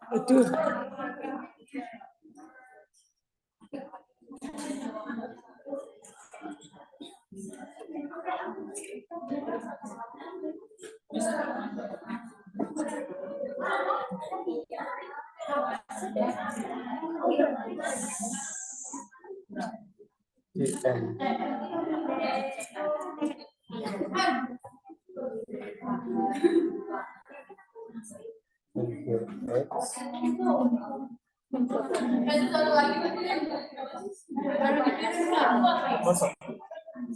Aduh.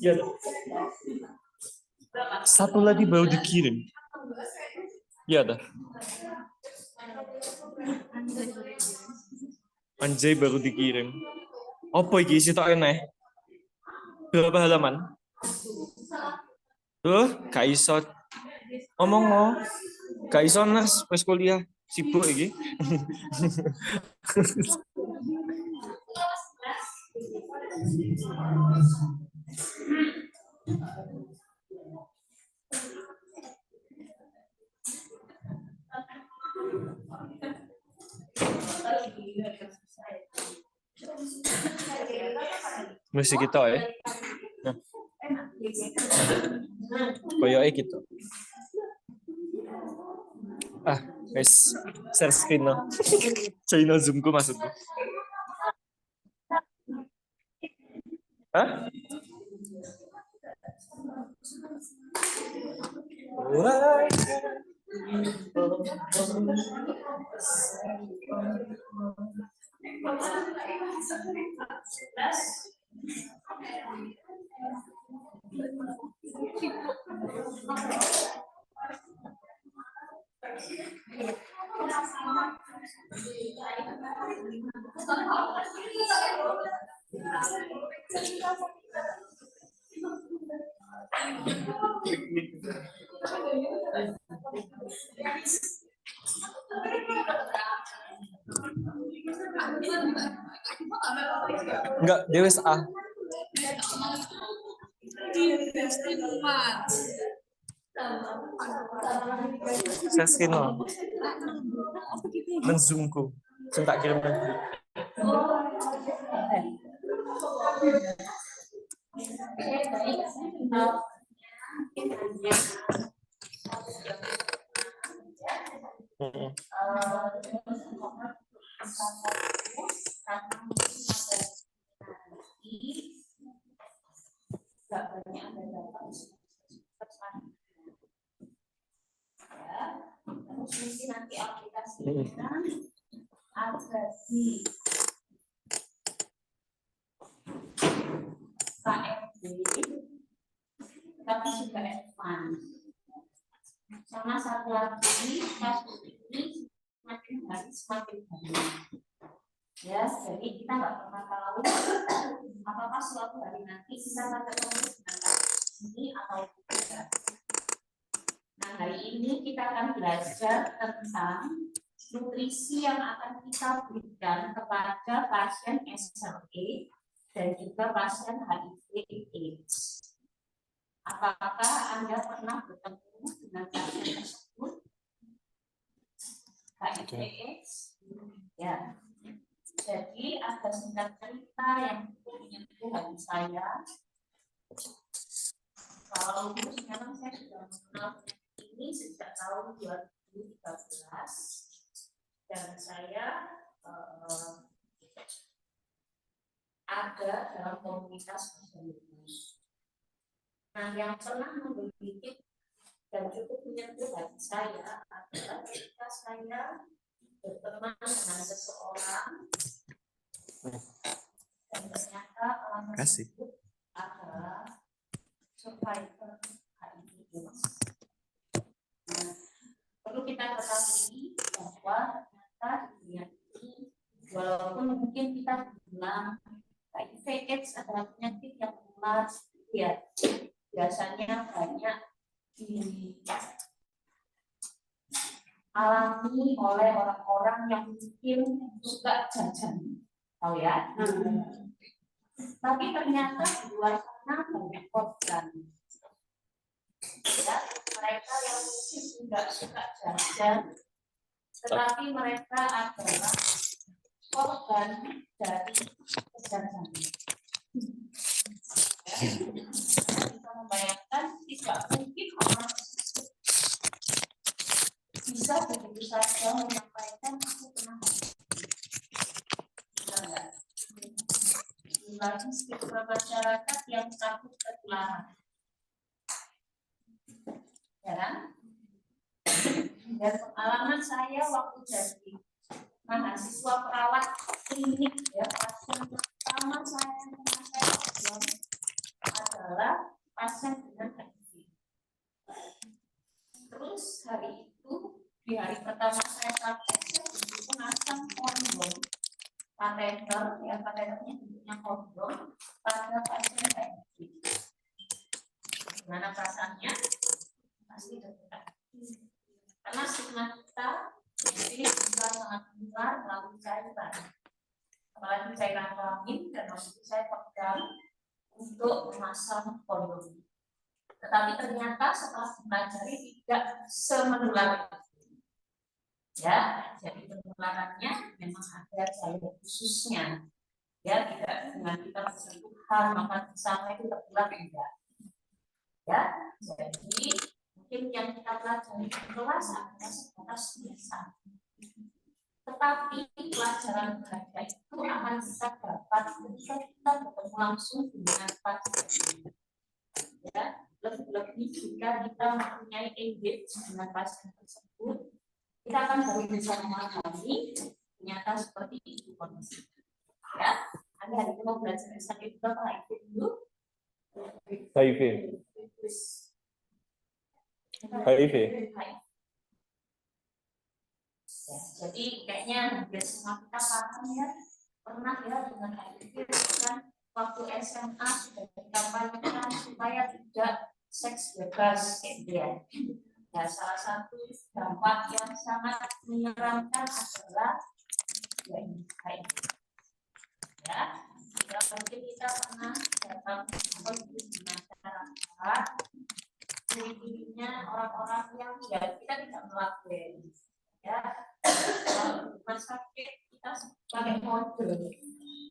Ya. Satu lagi baru dikirim. Ya dah. Anjay baru dikirim. Apa iki isi tak eneh? Berapa halaman? Gak iso. Ngomong mau. Gak iso ners pas kuliah. Sibuk iki. Mesti kita ya. Nah. Koyoke gitu. Guys, share screen no. China zoomku maksudku. Hah? Enggak, Dewes A. Saya skin no. Nang zoomku. Sing tak kirim nang grup. Fungsi nanti aplikasinya ada di KMB, tapi juga advance. Sama satu lagi, kasus ini semakin hari semakin banyak. Ya, jadi kita nggak pernah tahu apakah suatu hari nanti kita akan ketemu dengan kasus ini atau tidak. Nah, hari ini kita akan belajar tentang nutrisi yang akan kita berikan kepada pasien SLE dan juga pasien HIV/AIDS. Apakah Anda pernah bertemu dengan pasien tersebut? HIV/AIDS? Ya. Jadi ada singkat cerita yang menyentuh hati saya. Kalau sekarang saya sudah mengenal ini sejak tahun 2013 dan saya ada dalam komunitas missionaris. Nah, yang pernah menggigit dan cukup menyentuh hati saya adalah ketika saya berteman dengan seseorang dan ternyata orang tersebut adalah survivor HIV/AIDS. Nah, perlu kita ketahui bahwa ternyata di dunia ini walaupun mungkin kita bilang HIV/AIDS adalah penyakit yang menular, ya biasanya banyak dialami oleh orang-orang yang mungkin suka jajan Tahu ya? Tapi ternyata di luar sana banyak korban. Ya, mereka yang mungkin tidak suka jajan, tetapi mereka adalah korban dari kejajanan. Ya, kita membayangkan tidak mungkin orang bisa begitu saja menyampaikan aku pernah lagi struktur masyarakat yang takut ketularan, ya kan? Dan pengalaman saya waktu jadi mahasiswa perawat klinik, ya, pasien pertama saya adalah pasien dengan HIV. Terus hari itu, di hari pertama saya praktek, saya memasang kondom kateter, ya kateternya bentuknya kondom pada pasien HIV. Gimana perasaannya? Pasti deg-degan. Karena stigma kita jadi bisa sangat besar melalui cairan, apalagi cairan kelamin, dan waktu itu saya pegang untuk memasang kondom. Tetapi ternyata setelah dipelajari tidak semenular itu. Ya, jadi penularannya memang ada jalur khususnya. Ya, tidak dengan kita bersentuhan makan bersama itu tertular tidak. Ya, jadi mungkin yang kita pelajari di kelas adalah sebatas biasa. Tetapi pelajaran berharga itu akan kita dapat ketika kita bertemu langsung dengan pasien. Ya, lebih-lebih jika kita mempunyai engage dengan pasien tersebut, kita akan baru bisa memahami ternyata seperti itu kondisi. Ya, Anda hari ini mau belajar sakit berapa HIV dulu? HIV. HIV. Ya, jadi kayaknya hampir semua kita paham ya, pernah ya dengan HIV kan waktu SMA sudah dikampanyekan supaya tidak seks bebas ya. Ya, salah satu dampak yang sangat menyeramkan adalah ya ini HIV. Ya, mungkin kita pernah datang di masyarakat, ciri-cirinya orang-orang yang ya kita tidak melakukan. Ya, rumah sakit kita pakai kode.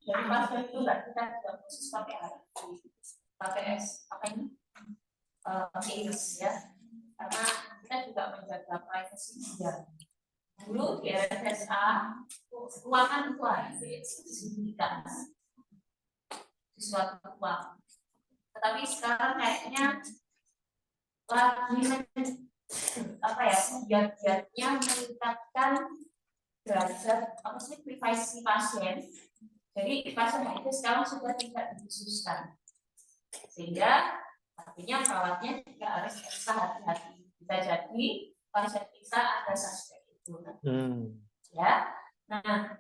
Jadi pasien itu enggak kita tidak khusus pakai pakai apa ini? AIDS ya. Karena kita juga menjaga privasi dia. Dulu di RSA ruangan itu ada disembunyikan di suatu ruang. Tetapi sekarang kayaknya lagi apa ya, giat-giatnya meningkatkan derajat apa sih privasi pasien. Jadi pasien itu sekarang sudah tidak dikhususkan, sehingga artinya perawatnya juga harus ekstra hati-hati. Bisa jadi pasien kita ada suspek itu. Ya, nah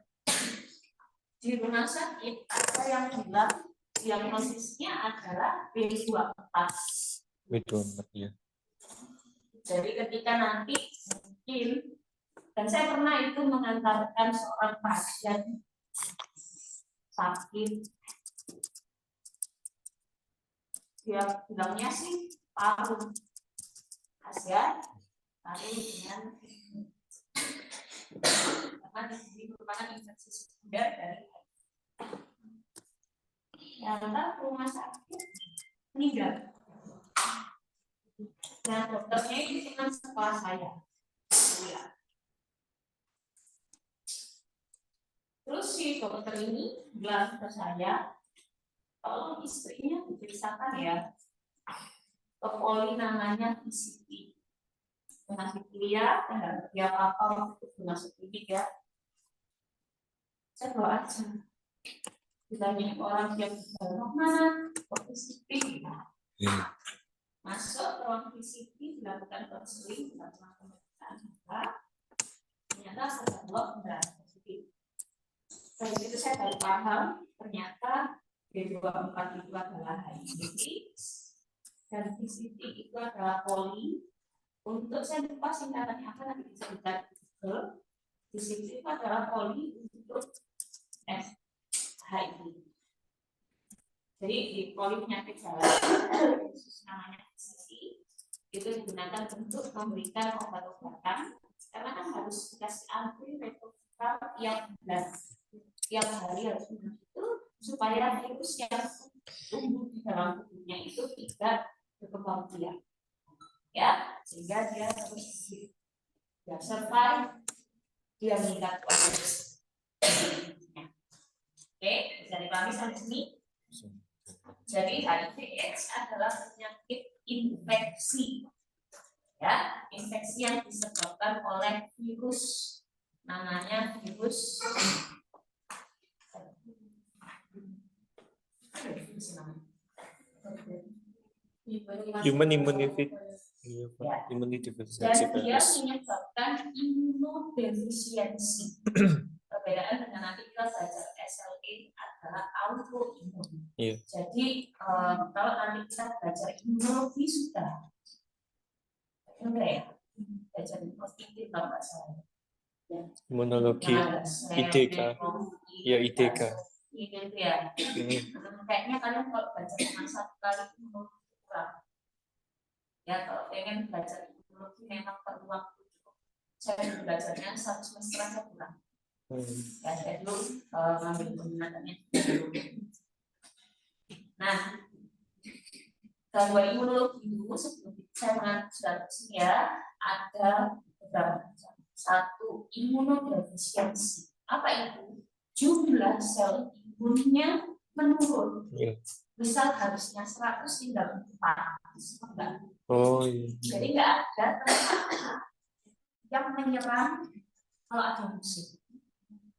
di rumah sakit ada yang bilang diagnosisnya adalah B24. B24 ya. Jadi ketika nanti mungkin, dan saya pernah itu mengantarkan seorang pasien sakit, dia bilangnya sih paru khas ya, paru dengan karena di merupakan infeksi sekunder dari datang ke rumah sakit meninggal. Nah, dokternya itu teman sekolah saya. Ya. Terus si dokter ini bilang ke saya, kalau istrinya diperiksakan ya, ke poli namanya PCT. Masih kuliah, enggak kerja apa-apa untuk masuk klinik ya. Saya bawa aja. Ditanya orang yang mana, kok PCT? Masuk ke ruang PCT, dilakukan konseling, dilakukan pemeriksaan, ternyata saya jawab enggak positif. Dari situ saya baru paham, ternyata B24 itu adalah HIV, dan PCT itu adalah poli. Untuk saya lupa singkatannya apa, nanti bisa dicari di Google. PCT itu adalah poli untuk polimorfik gejala namanya sisi itu digunakan untuk memberikan obat-obatan karena kan harus dikasih antiretroviral yang jelas tiap hari harus minum itu supaya virus yang tumbuh di dalam tubuhnya itu tidak berkembang biak ya sehingga dia terus ya survive dia meningkat kualitas. Oke, bisa dipahami sampai sini. Jadi HIV/AIDS adalah penyakit infeksi, ya, infeksi yang disebabkan oleh virus, namanya virus Human immunity. Ya. Immunity Dan deficiency dia virus. menyebabkan imunodefisiensi. Perbedaan dengan nanti kita belajar SLE adalah autoimun. Iya. Jadi kalau nanti kita belajar imunologi sudah, enggak ya? Belajar imunologi kalau nggak salah. Ya. Imunologi, IDK, ya IDK. Itu ya. Kayaknya kalian kalau baca cuma satu kali imunologi kurang. Ya kalau pengen belajar imunologi memang perlu waktu cukup. Saya belajarnya 1 semester aja kurang. Ya saya dulu ngambil peminatannya. Nah, gangguan imunologi itu sebelum saya mengajar ya ada beberapa macam. Satu, imunodefisiensi. Apa itu? Jumlah sel imunnya menurun. Misal harusnya 100 tinggal 4. Oh iya. Jadi nggak ada tentara yang menyerang kalau ada musuh.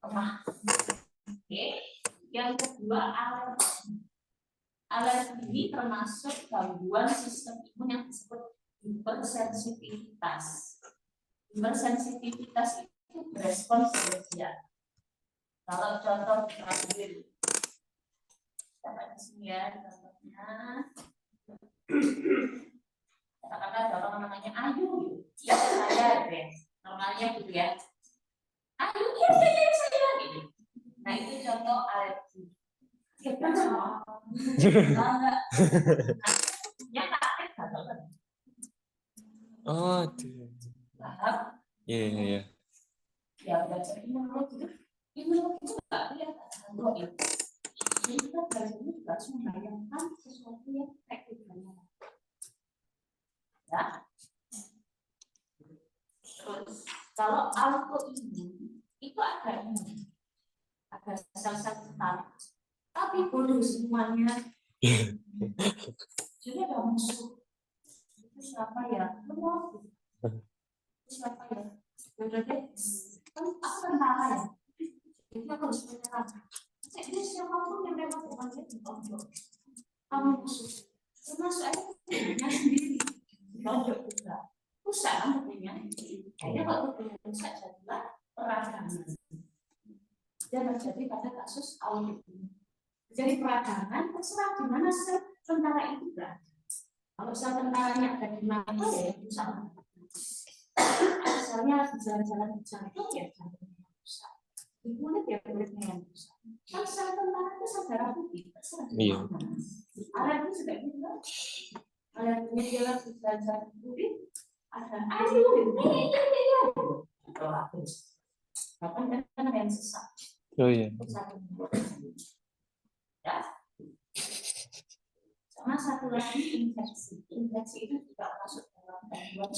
Oke. Yang kedua alergi. Alergi ini termasuk gangguan sistem imun yang disebut hipersensitivitas. Hipersensitivitas itu respons spesial. Kalau contoh terakhir, dapat di sini ya contohnya. Katakanlah ada orang namanya Ayu, ya saya deh, normalnya gitu ya. Ayu, ya saya gitu. Nah itu contoh alergi. Kita sama. Ya tak ada. Oh, Paham? iya iya iya. Ya belajar imunologi itu nggak kelihatan kalau itu. Jadi kita belajar ini juga harus membayangkan sesuatu yang praktiknya. Ya. Terus kalau autoimun itu ada sel-sel tetap, tapi bodoh semuanya. Jadi ada musuh. Itu siapa ya? Itu siapa ya? Berarti kan aku tentara ya. Jadi aku harus menyerang. Jadi siapapun yang memang bukan itu kamu musuh. Termasuk aja punya sendiri. Tonjok juga. Pusat kamu punya. Akhirnya kalau pusat jadilah peradangan. Dia terjadi pada kasus autoimun. Jadi peradangan terserah di mana sel tentara itu berada. Kalau sel tentaranya ada di mana ya pusat. Asalnya jalan-jalan di jantung ya jantungnya pusat. Di kulit ya kulitnya yang pusat. Kan sel tentara itu sel darah putih. Iya. Alergi juga gitu. Alerginya dia lagi jalan-jalan di kulit. Ada air. Kalau habis. Bahkan kan ada yang sesak. Oh iya. Ya. Sama satu lagi infeksi. Infeksi itu juga masuk dalam gangguan.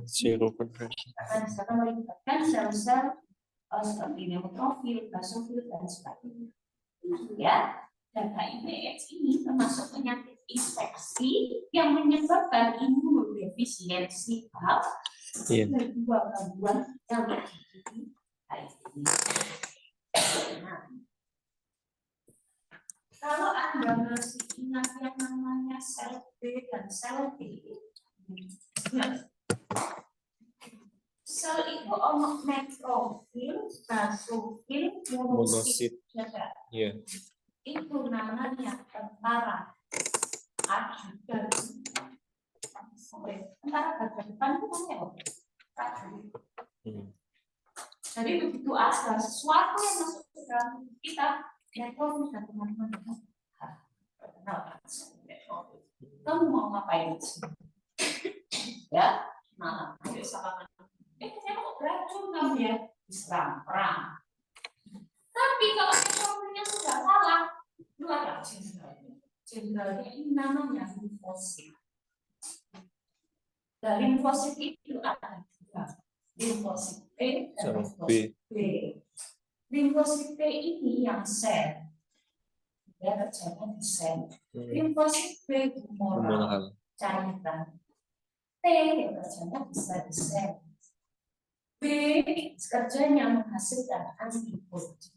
Serokonversi. Akan misalkan melibatkan sel-sel seperti neutrofil, basofil dan sebagainya. Ya, dan HIV/AIDS ini termasuk penyakit infeksi yang menyebabkan imunodefisiensi dan dua gangguan yang terjadi HIV. Nah, kalau Anda masih ingat yang namanya sel B dan sel D, sel itu ono netrofil, basofil, monosit. Iya. Itu namanya tentara ajudan. Tentara bagian depan itu namanya ajudan. Jadi begitu ada sesuatu yang masuk ke dalam kita, netrofil dan teman-teman kamu mau ngapain di sini? Ya, malam. Ayo sama saya mau beracun kamu ya, diserang perang. Tapi kalau ekonominya sudah salah, luar jenderalnya. Jenderalnya ini namanya limfosit. Nah, limfosit itu ada dua, limfosit T dan limfosit B. Limfosit T ini yang sel, ya terjadi di sel. Limfosit B humoral, cairan. T yang terjadi di sel. B kerjanya menghasilkan antibodi.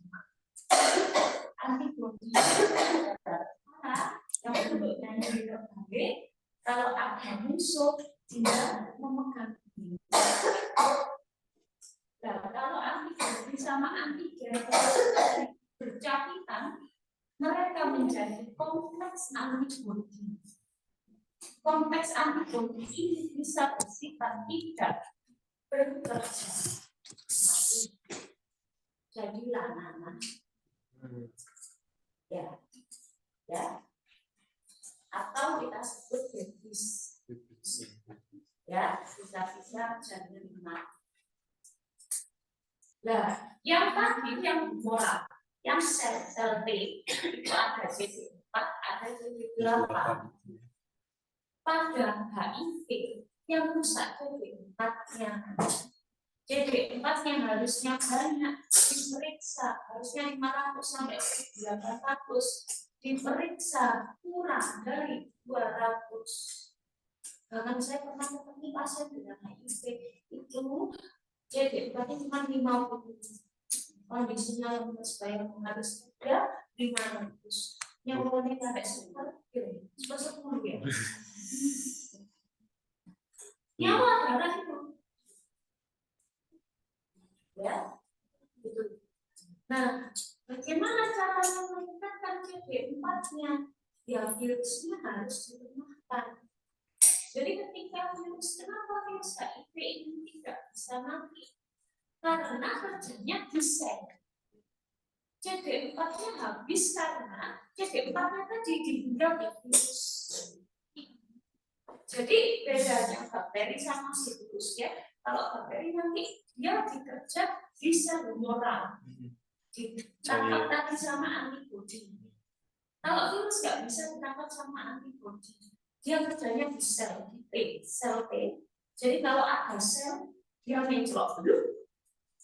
Antibodi adalah yang bentuknya terbalik. Kalau ada musuh tidak memegang diri. Nah, kalau antibodi sama antigen bercapitan, mereka menjadi kompleks antibodi. Kompleks antibodi ini bisa bersifat tidak bekerja. Jadilah nanah. Ya, atau kita sebut bebis. Ya, bisa jadi nanah. Nah, yang tadi yang moral, yang sel T itu ada CD4, ada CD8. Pada HIV yang rusak CD4-nya. CD4-nya harusnya banyak diperiksa, harusnya 500 sampai 1800, diperiksa kurang dari 200. Bahkan saya pernah ketemu pasien dengan HIV itu CD4-nya cuma 50. Kondisinya yang supaya harus ada 500. Yang boleh sampai 10 ya. Nyawa darah itu. Ya, gitu. Nah, bagaimana caranya meningkatkan CD4-nya? Ya, virusnya harus dilemahkan. Jadi ketika virus, kenapa virus HIV ini tidak bisa mati? Karena kerjanya di sel. CD4-nya habis karena CD4-nya tadi dibuang oleh virus. Jadi bedanya bakteri sama virus ya. Kalau bakteri nanti dia bekerja di sel humoral, ditangkap tadi sama antibodi. Kalau virus nggak bisa ditangkap sama antibodi, dia kerjanya di sel T. Jadi kalau ada sel, dia mencolok dulu.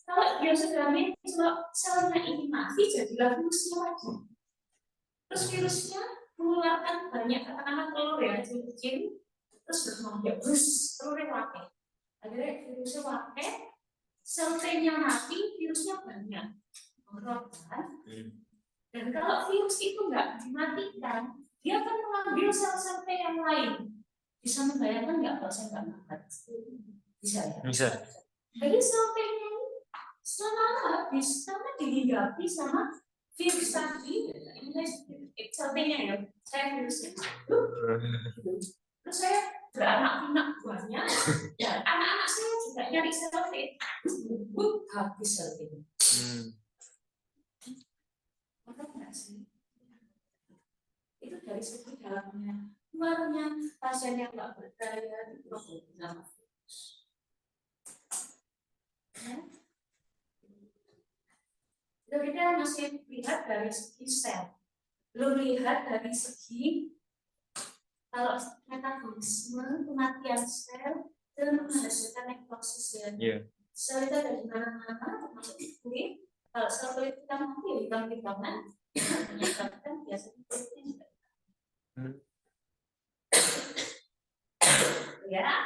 Kalau dia sudah mencolok, selnya ini mati, jadilah virusnya lagi. Terus virusnya mengeluarkan banyak katakanlah telur ya, kecil-kecil. Terus berkembang telurnya wakil. Akhirnya virusnya wakil, sel T-nya mati, virusnya banyak. Dan kalau virus itu nggak dimatikan, dia akan mengambil sel-sel T yang lain. Bisa membayangkan nggak kalau saya nggak makan? Bisa ya? Bisa. Jadi sel T-nya ini selama habis, karena dihinggapi sama virus tadi, sel T-nya ya, saya virusnya. Terus saya beranak pinak buahnya, dan anak-anak saya juga nyari sel T, habis sel T. Itu dari segi dalamnya, luarnya pasien yang nggak berdaya itu sama virus. Kita masih lihat dari segi sel, belum lihat dari segi kalau metabolisme kematian sel dan menghasilkan nekrosis ya. Sel itu ada di mana-mana, termasuk di kulit. Kalau sel kulit kita mati ya hitam-hitaman, menyebabkan biasanya kulitnya juga. Ya. Nah,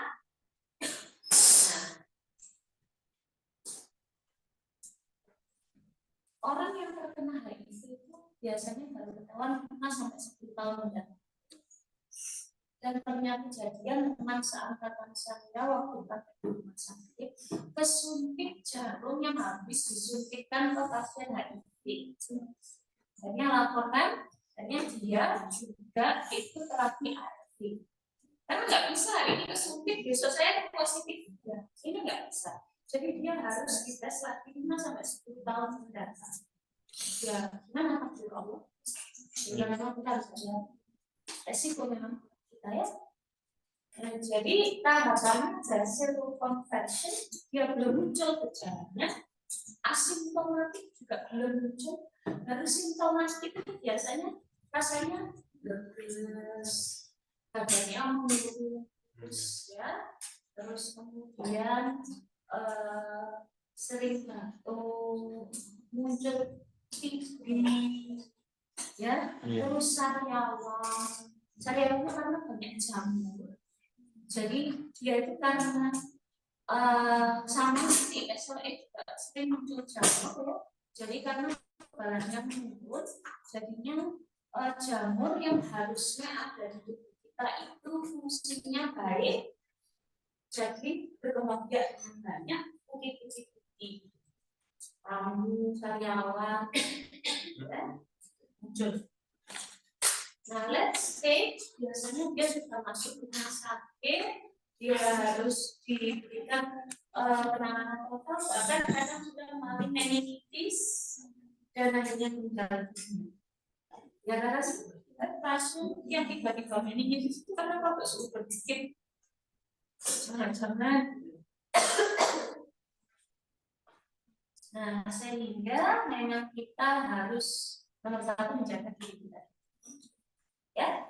orang yang terkena HIV itu biasanya baru ketahuan 5 sampai 10 tahun mendatang. Dan pernah kejadian teman seangkatan saya waktu di rumah sakit kesuntik jarum yang habis disuntikkan ke pasien HIV. Akhirnya laporkan, akhirnya dia juga itu terapi ARV. Karena nggak bisa ini kesuntik besok saya positif juga, ini nggak bisa. Jadi dia harus dites lagi 5 sampai 10 tahun mendatang. Ya, gimana takdir Allah? Ya memang kita harus resiko memang. ya. Nah, jadi tahapan hasil conversion dia belum muncul gejalanya, asimptomatik juga belum muncul. Baru simptomatik itu biasanya rasanya lemes, badannya mulus, ya, terus kemudian sering batuk, muncul tinggi, ya, terus sariawan karena banyak jamur. Jadi dia itu karena sama seperti SOE juga sering muncul jamur, ya. Jadi karena kekebalannya menurun, jadinya jamur yang harusnya ada di tubuh kita itu fungsinya baik, jadi berkembang biak dengan banyak putih-putih, sariawan, ya, muncul. Nah, let's say biasanya dia sudah masuk rumah sakit, dia harus diberikan penanganan total, bahkan kadang sudah mengalami meningitis dan akhirnya meninggal dunia. Ya, karena pasien yang tiba-tiba meningitis itu karena apa? Suhu berpikir jangan-jangan. Nah, sehingga memang kita harus nomor satu menjaga diri kita. Ya,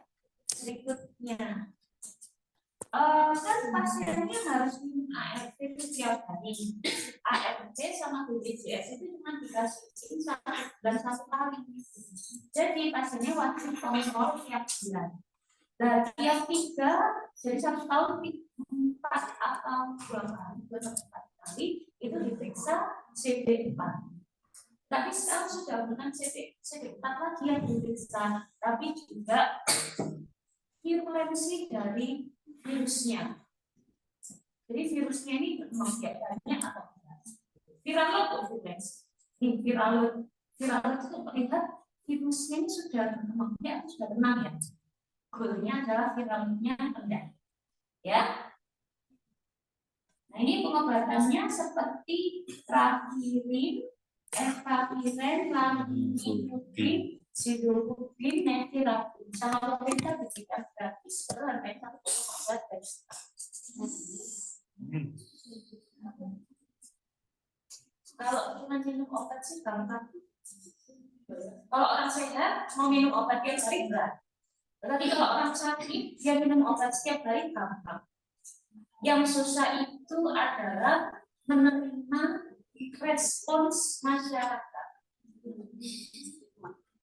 berikutnya, kan pasiennya harus minum ART itu tiap hari. ART sama BPJS itu cuma dikasih dan 1 kali. Jadi pasiennya wajib kontrol tiap bulan. Dan tiap 3, jadi 1 tahun 4 atau 2 kali, 2 sampai 4 kali itu diperiksa CD4. Tapi sekarang sudah bukan CD4 lagi yang diperiksa, tapi juga virulensi dari virusnya. Jadi virusnya ini berkembang biak banyak atau tidak? Viral atau virulensi? Viral itu melihat virusnya ini sudah berkembang biak, sudah tenang, ya. Goalnya adalah viralnya rendah, ya. Nah, ini pengobatannya seperti rapirin, efaviren, lamivudin, sidofudin, nevirapin. Sama pemerintah diberikan gratis per harga 1,4 juta. Kalau cuma minum obat sih gampang. Kalau orang sehat mau minum obat tiap hari berat. Tetapi kalau orang sakit dia minum obat setiap hari gampang. Yang susah itu adalah menerima respons masyarakat.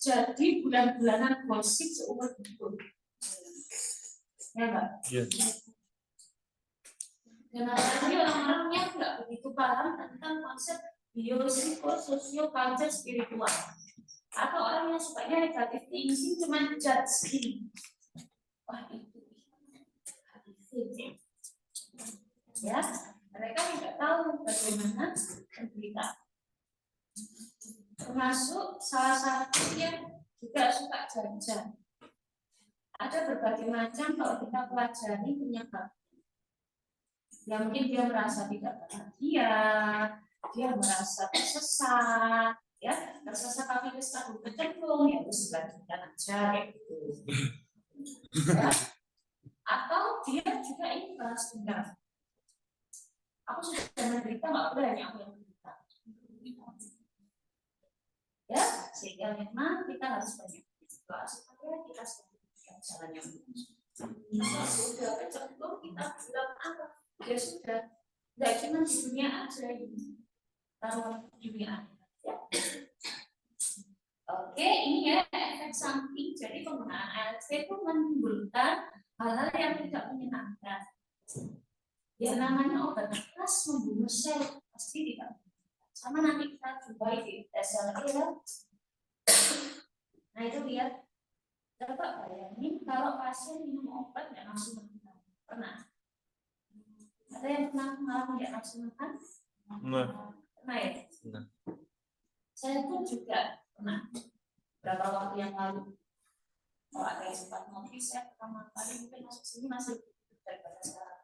Jadi bulan-bulanan gosip seumur hidup. Ya, Mbak? Iya. Dan apalagi orang-orangnya nggak begitu paham tentang konsep biopsikososio-culture spiritual. Atau orang yang sukanya negatif thinking cuma judge ini. Wah, itu. Ya, mereka tidak tahu bagaimana menderita. Termasuk salah satu yang juga suka jajan. Ada berbagai macam kalau kita pelajari penyebab. Ya, mungkin dia merasa tidak bahagia, dia merasa tersesat, ya, tersesat tapi terlalu kecenderung, ya itu selanjutnya aja, gitu. Ya. Atau dia juga ingin balas dendam. Aku sudah menderita, nggak boleh hanya aku yang menderita. Ya, sehingga memang kita harus banyak berdoa supaya kita sedang jalan yang lurus. Kalau sudah kecenderung, kita bilang apa? Ya sudah, nggak cuma di dunia aja ini, kalau dunia ya. Oke, ini ya efek samping. Jadi penggunaan ART itu menimbulkan hal-hal yang tidak menyenangkan. Ya namanya obat keras membunuh sel pasti tidak. Sama nanti kita jumpai di tes sel ya. Nah itu lihat. Coba bayangin kalau pasien minum obat nggak langsung makan. Pernah? Ada yang pernah mengalami nggak langsung makan? Pernah ya? Nah. Saya pun juga pernah. Beberapa waktu yang lalu, kalau ada yang sempat ngopi, saya pertama kali mungkin masuk sini masih daripada sekarang.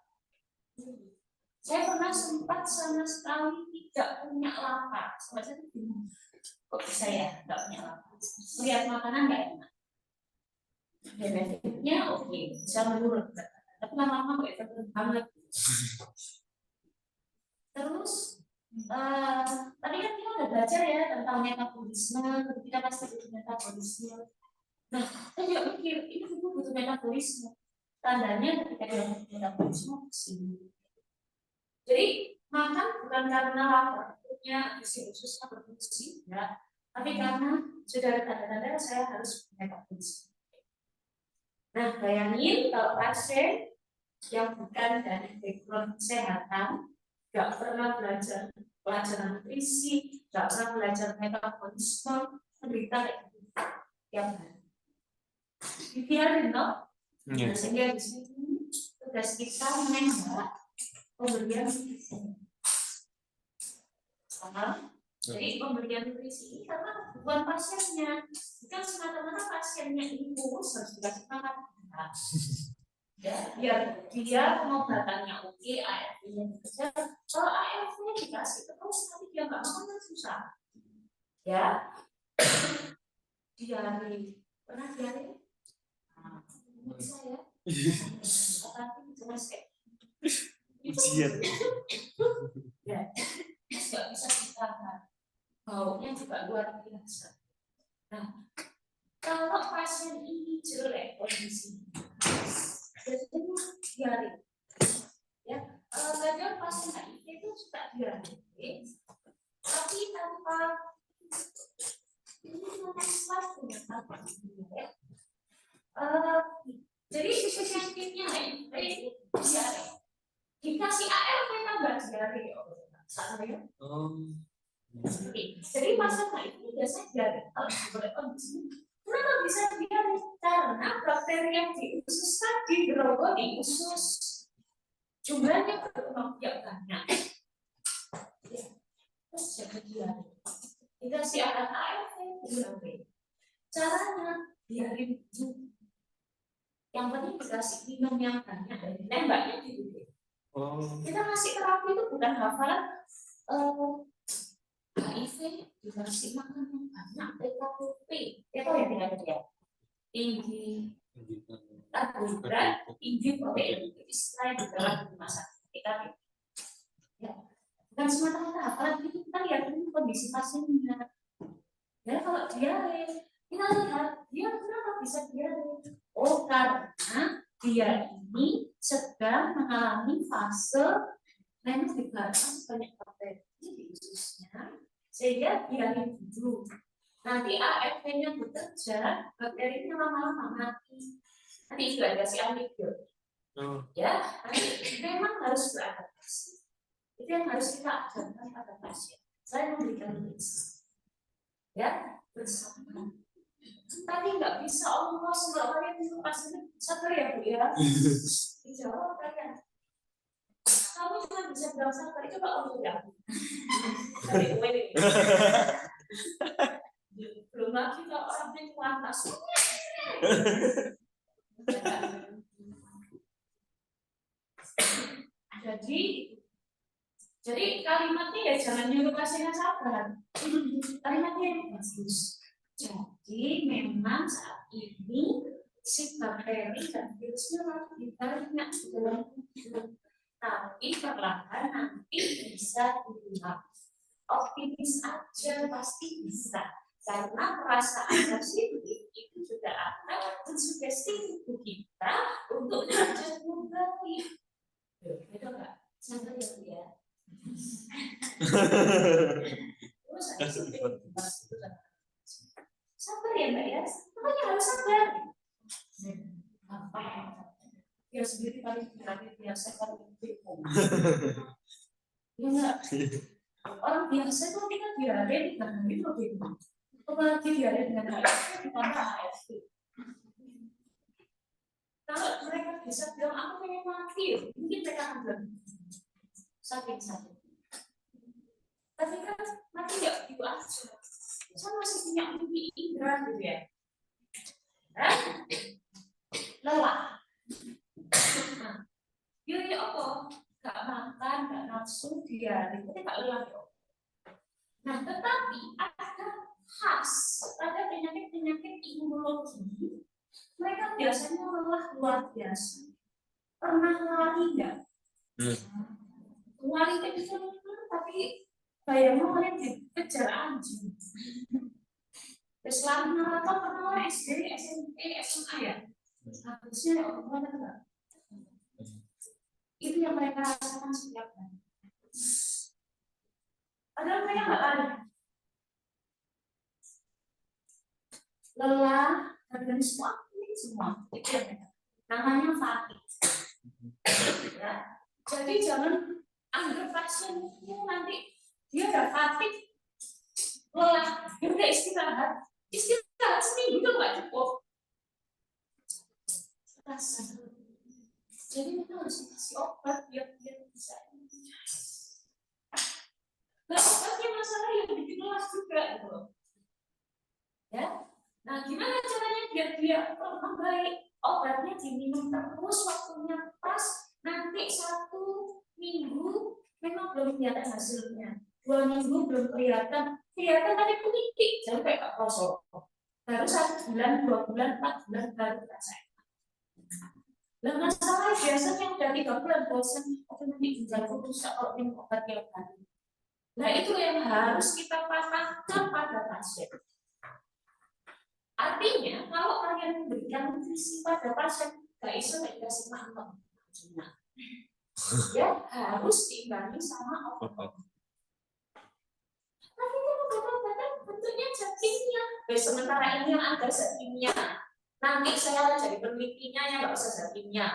Saya pernah sempat sama sekali tidak punya lapar. Saya bingung. Kok bisa ya nggak punya lapar? Melihat makanan nggak enak. Benefitnya oke, bisa menurun, tapi lama-lama kok itu banget. Terus tadi kan kita udah belajar ya tentang metabolisme, kita pasti butuh metabolisme. Nah, kita juga mikir ini butuh metabolisme. Tandanya ketika dia metabolisme kesini. Jadi makan bukan karena lapar, perutnya ususnya berfungsi, ya, tapi karena sudah ada tanda-tanda saya harus metabolisme. Nah, bayangin kalau pasien yang bukan dari background kesehatan, nggak pernah belajar pelajaran nutrisi, nggak pernah belajar metabolisme, menderita kayak gitu tiap hari. Dibiarin loh, sehingga di sini tugas kita menembak pemberian nutrisi. Jadi pemberian nutrisi ini karena bukan pasiennya, bukan semata-mata pasiennya ini kurus harus dikasih makan. Ya, biar dia pengobatannya oke, ARV-nya dikejar. Kalau ARV-nya dikasih terus, tapi dia nggak makan kan susah. Ya, diare, pernah diare? Bisa ya? Tapi jelas kayak ujian. Ya, nggak bisa ditahan. Baunya juga luar biasa. Nah, kalau pasien ini jelek kondisinya, biasanya diare. Ya, kadang pasien HIV itu suka diare, tapi tanpa ini sesuatu yang apa ya? Jadi penyakitnya HIV diare. Dikasih ARV tambah diare, sama ya. Jadi pasien HIV biasanya diare. Kalau boleh kondisi, kenapa bisa diare? Karena bakteri yang di usus tadi gerogol di usus. Jumlahnya berkembang biak banyak. Ya. Terus jadi diare. Dikasih ARV, diare. Caranya biarin dulu. Yang penting dikasih minum yang banyak dan nembaknya di dulu. Kita ngasih terapi itu bukan hafalan HIV, dikasih makan yang banyak, TKP, itu yang tidak ada ya. Tinggi karbohidrat, tinggi protein, itu istilah di dalam rumah sakit TKP. Ya, bukan semata-mata hafalan itu kita lihat dulu kondisi pasiennya. Ya kalau diare, kita lihat dia kenapa bisa diare. Oh, karena dia ini sedang mengalami fase memang diberikan banyak bakteri di ususnya, sehingga diare dulu. Nanti ARV-nya bekerja, bakterinya lama-lama mati. Nanti juga dikasih antibiotik. Ya, nanti memang harus beradaptasi. Itu yang harus kita ajarkan pada pasien. Saya memberikan nutrisi. Ya, bersama. Tapi nggak bisa Allah semua kalian itu pastinya sabar ya Bu ya. Dijawab kan. Kamu cuma bisa bilang sabar, coba Allah ya. Tapi gue nih. Belum lagi kalau orang yang lantas. Jadi kalimatnya ya jangan nyuruh pasien sabar. Kalimatnya yang bagus. Jadi memang saat ini si bakteri dan virusnya masih banyak di dalam tubuh, tapi perlahan nanti bisa hilang. Optimis aja pasti bisa, karena perasaan positif itu juga akan mensugesti tubuh kita untuk belajar kembali. Itu enggak sampai ya. Terus sabar ya Mbak ya, makanya harus sabar. Apa ya sendiri paling biasa kalau bingung. Ya enggak. Orang biasa itu kita diare dengan itu bingung. Apalagi diare dengan HIV ditambah ARV. Kalau mereka bisa bilang aku pengen mati, mungkin mereka akan bilang sakit. Tapi kan mati nggak gitu aja. Saya masih punya mimpi indra gitu ya. Lelah. Yuk apa? Gak makan, gak nafsu, diare, tapi gak lelah. Nah, tetapi ada khas, ada penyakit-penyakit imunologi. Mereka biasanya lelah luar biasa. Pernah lari nggak? Lari kejar, tapi bayangnya kalian dikejar anjing. Terus lari maraton pernah SD, SMP, SMA ya? Habisnya orang enggak. Itu yang mereka rasakan setiap hari. Padahal mereka nggak lari. Lelah, dan semua ini semua. Itu yang mereka. Namanya fatigue. Ya. Jadi jangan anggap pasienmu nanti dia ada fatigue, lelah, dia udah istirahat seminggu itu nggak cukup. Jadi kita harus kasih obat biar dia bisa. Nah obatnya masalah yang bikin lelah juga gitu. Ya, nah gimana caranya biar dia membaik? Obatnya diminum terus waktunya pas. Nanti 1 minggu memang belum kelihatan hasilnya, 2 minggu belum kelihatan tapi politik sampai Kak Kosong. Baru 1 bulan, 2 bulan, 4 bulan baru rasain. Nah masalah biasanya udah 3 bulan bosan, atau nanti ginjalku rusak kalau minum obat tiap hari. Nah itu yang harus kita patahkan pada pasien. Artinya kalau kalian memberikan nutrisi pada pasien, gak bisa dikasih makan. Ya harus diimbangi sama obat. Tapi kalau obat-obatan bentuknya zat kimia. Sementara ini yang ada zat kimia. Nanti saya jadi penelitinya yang nggak usah zat kimia.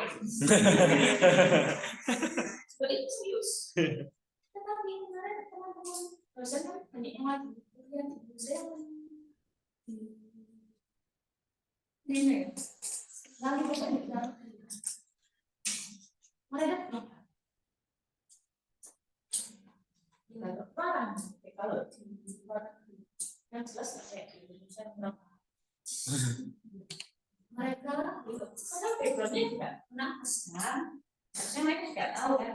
Jadi serius. Tetapi kemarin teman-teman dosen kan banyak yang lagi lihat ibu saya ini lalu bisa dibilang mereka kenapa? Nggak parah kalau di luar yang jelas kayak di Indonesia kenapa? Mereka itu karena backgroundnya tidak pernah pesan, harusnya mereka tidak tahu kan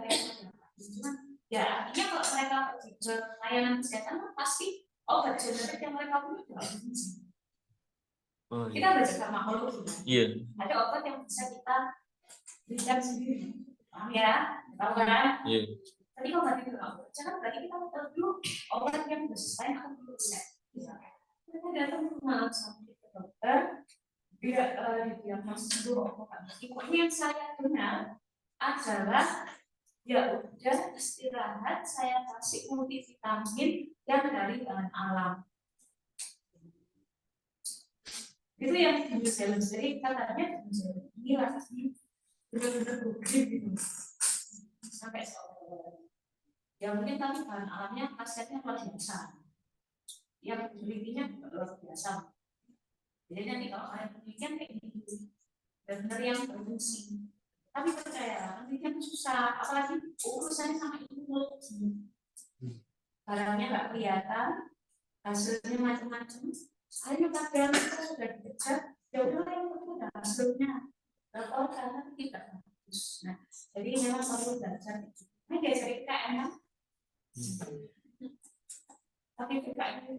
cuma ya artinya kalau mereka ke layanan kesehatan pasti obat generik yang mereka punya tidak mungkin. Kita belajar farmakologi. Ada obat yang bisa kita berikan sendiri. Paham ya? Tahu kan? Tadi kalau berarti kita jangan berarti kita tahu dulu obat yang sesuai akan dulu bisa. Kita datang ke rumah sakit ke dokter, dia diagnosis dulu obat. Ini yang saya dengar adalah ya udah istirahat, saya kasih multivitamin yang dari bahan alam. Itu yang jelas jadi katanya ini lagi benar-benar rugi gitu sampai soal yang mungkin tapi bahan alamnya khasiatnya luar biasa, yang penelitiannya luar biasa. Jadi nanti kalau ada penelitian kayak gitu benar yang berfungsi, tapi percaya penelitian susah, apalagi urusannya sama imunologi, barangnya nggak kelihatan, hasilnya macam-macam. Akhirnya kadang kita sudah dikejar, ya udah yang udah hasilnya, kalau karena tidak bagus. Nah, jadi memang perlu belajar. Ini kayak dari KM, tapi PKM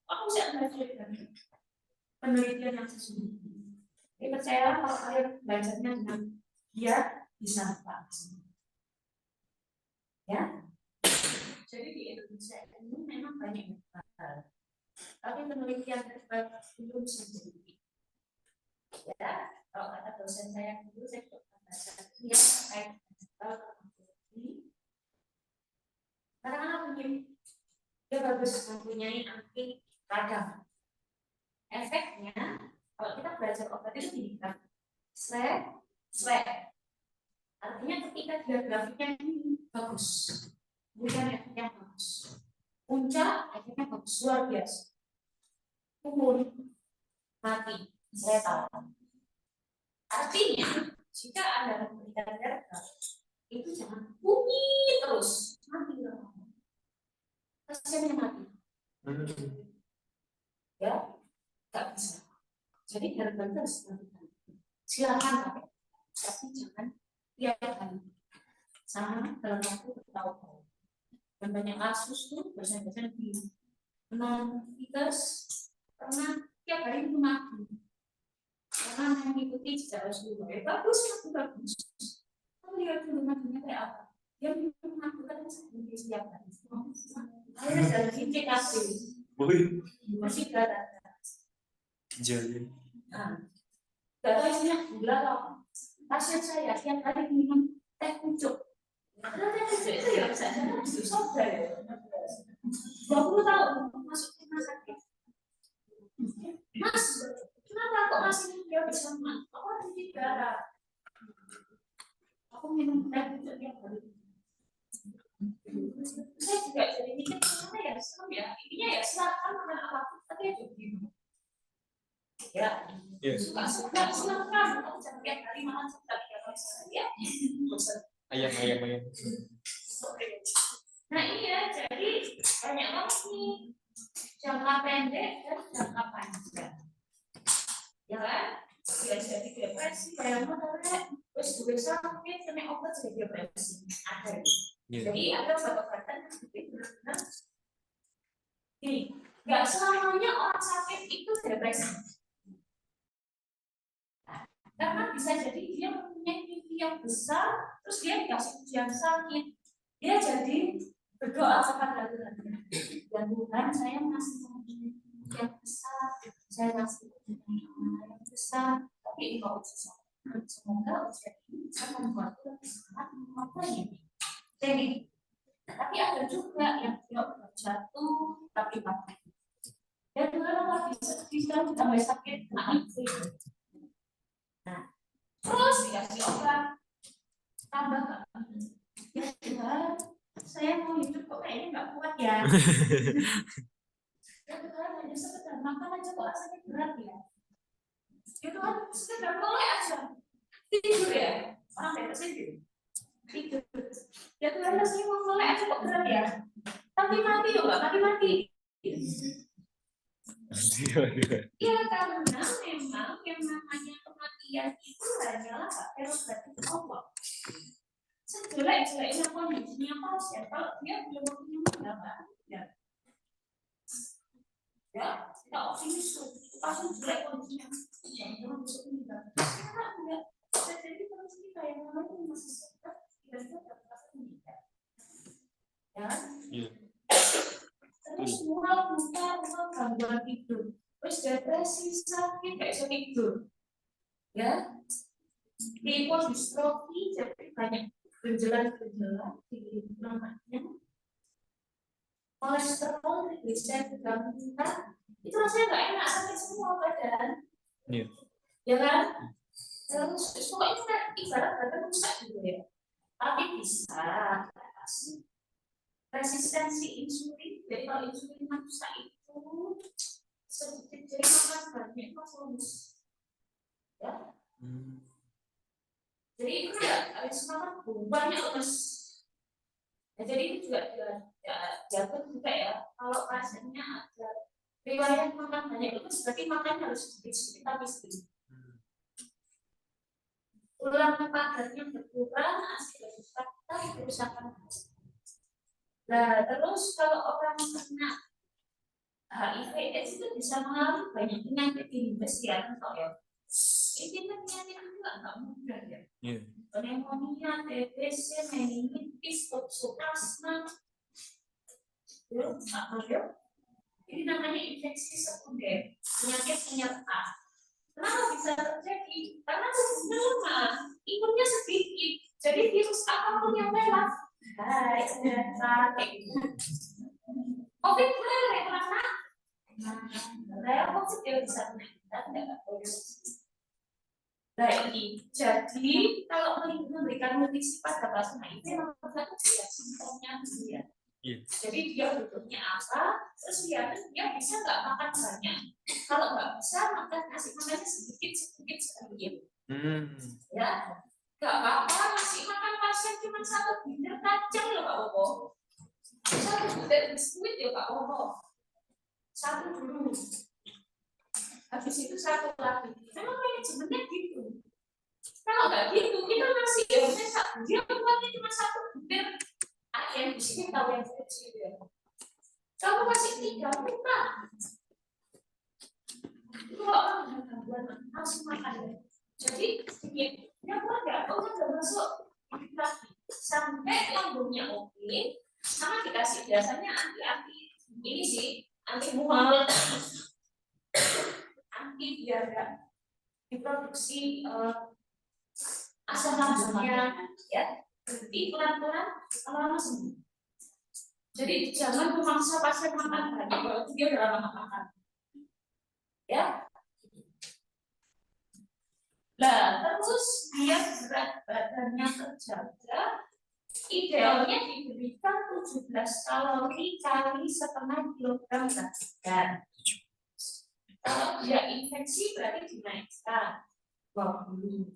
aku bisa belajar dari penelitian yang sesungguhnya. Jadi percayalah kalau kalian belajarnya dengan giat bisa Pak. Ya. Jadi di Indonesia ini memang banyak hal. Tapi penelitian terbaik belum sendiri. Ya, kalau kata dosen saya dulu, saya juga baca dia terkait teknologi. Karena mungkin dia bagus mempunyai anti radang. Efeknya, kalau kita belajar obat itu diberikan swab. Artinya ketika dia grafiknya ini bagus, bukan efeknya bagus. Puncak efeknya bagus, luar biasa. Umur mati, saya tahu. Artinya, jika Anda memberikan darah, itu jangan bunyi terus, mati lah. Pasiennya mati. Ya, tak bisa. Jadi darah harus dilakukan. Silakan pakai, tapi jangan tiap hari. Sama dalam waktu bertahun-tahun. Dan banyak kasus tuh dosen-dosen di non-fiters pernah tiap hari itu mati. Karena mengikuti jejak Rasulullah. Bagus, bagus. Kamu lihat dulu nabinya kayak apa? Dia melakukan sendiri setiap hari. Akhirnya dalam titik kasih. Masih berat. Jadi. Gak tahu isinya gula atau apa. Pasien saya tiap hari minum teh pucuk. Karena teh pucuk itu ya bisa jadi soda ya. 20 tahun masuk rumah sakit. Mas, kenapa kok masih dia bisa makan? Aku ada di darah. Aku minum teh pucuk tiap hari. Saya juga jadi mikir gimana ya, serem ya. Intinya ya silakan makan apapun, tapi ya juga ya. Suka silakan. Aku jangan tiap hari makan seperti ya. Ayam. Nah iya, jadi banyak banget nih jangka pendek dan jangka panjang. Ya kan? Ya jadi depresi, kayak mana? Terus juga sakit, kena obat jadi depresi. Ada. Jadi ada obat-obatan yang benar-benar ini. Gak selamanya orang sakit itu depresi. Karena bisa jadi dia mempunyai mimpi yang besar, terus dia dikasih ujian sakit, dia jadi berdoa kepada Tuhan. Dan Tuhan, saya masih mempunyai mimpi yang besar, saya masih mempunyai amanah yang besar, tapi ini kok susah. Semoga ujian ini bisa membuatku lebih semangat mencapai ini. Jadi, tapi ada juga yang dia jatuh tapi mati. Dan kalau bisa tambah sakit, nah, terus dikasih obat tambah ya Tuhan, saya mau hidup kok kayaknya nggak kuat ya. Ya Tuhan, hanya sekedar makan aja kok rasanya berat ya. Ya Tuhan, sekedar mulai aja tidur ya, orang depresi tidur. Ya Tuhan, saya mau mulai aja kok berat ya. Tapi mati loh, nggak mati. Ya karena memang yang namanya kematian itu hanyalah prerogatif Allah. Sejelek-jeleknya kondisinya pasien, kalau dia belum punya modal, ya tidak optimis pasien jelek kondisinya, jangan masuk meninggal. Karena enggak terjadi terus kita yang namanya masih sehat, tidak dapat meninggal. Ya. Terus mual, gangguan tidur, terus depresi, sakit, kayak bisa tidur, ya, lipodistrofi, jadi banyak gejala-gejala di namanya, kolesterol, triglycerida juga meningkat, itu rasanya nggak enak, sakit semua badan, ya kan? Terus semua itu kan ibarat badan rusak gitu ya, tapi bisa atasi. Resistensi insulin, jadi kalau insulin rusak itu sedikit jadi makan banyak mas ya. Jadi itu ya harus makan banyak mas. Nah, jadi itu juga jaga juga ya. Kalau pasiennya ada riwayat makan banyak itu berarti makannya harus sedikit tapi sedikit. Ulang padatnya berkurang, hasil fakta kerusakan. Nah terus kalau orang kena HIV/AIDS itu bisa mengalami banyak penyakit di investigasi kok ya. Ini kan penyakit juga nggak mudah ya. Pneumonia, TBC, meningitis, toksoplasma, ini namanya infeksi sekunder, penyakit penyerta. Kenapa bisa terjadi? Karena tubuhnya lemah, imunnya sedikit, jadi virus apapun yang lewat, COVID boleh karena saya positif bisa tidak boleh. Baik, jadi kalau memberikan nutrisi pada pasien itu memang simptomnya dia. Jadi dia butuhnya apa, terus dia bisa nggak makan banyak. Kalau nggak bisa makan nasi makannya sedikit sedikit. Ya, nggak apa-apa nasi makan pasien cuma 1 butir kacang loh Pak Bobo. 1 butir biskuit ya Pak Bobo. 1 dulu. Habis itu 1 lagi. Memang manajemennya gitu. Kalau nggak gitu, kita masih ya dia buatnya cuma 1 butir. Yang di sini tahu yang kecil ya. Kamu masih 3 bulan. Itu orang dengan gangguan harus makan Jadi yang ada udah masuk sampai lambungnya oke, sama dikasih biasanya anti ini sih, anti mual, anti biar nggak diproduksi asam lambungnya ya, berarti pelan-pelan lama sembuh. Jadi jangan memaksa pasien makan banyak kalau dia udah lama makan. Ya. Nah, terus biar berat badannya terjaga, idealnya diberikan 17 kalori kali setengah kilogram berat badan. Kalau dia infeksi berarti dinaikkan 20.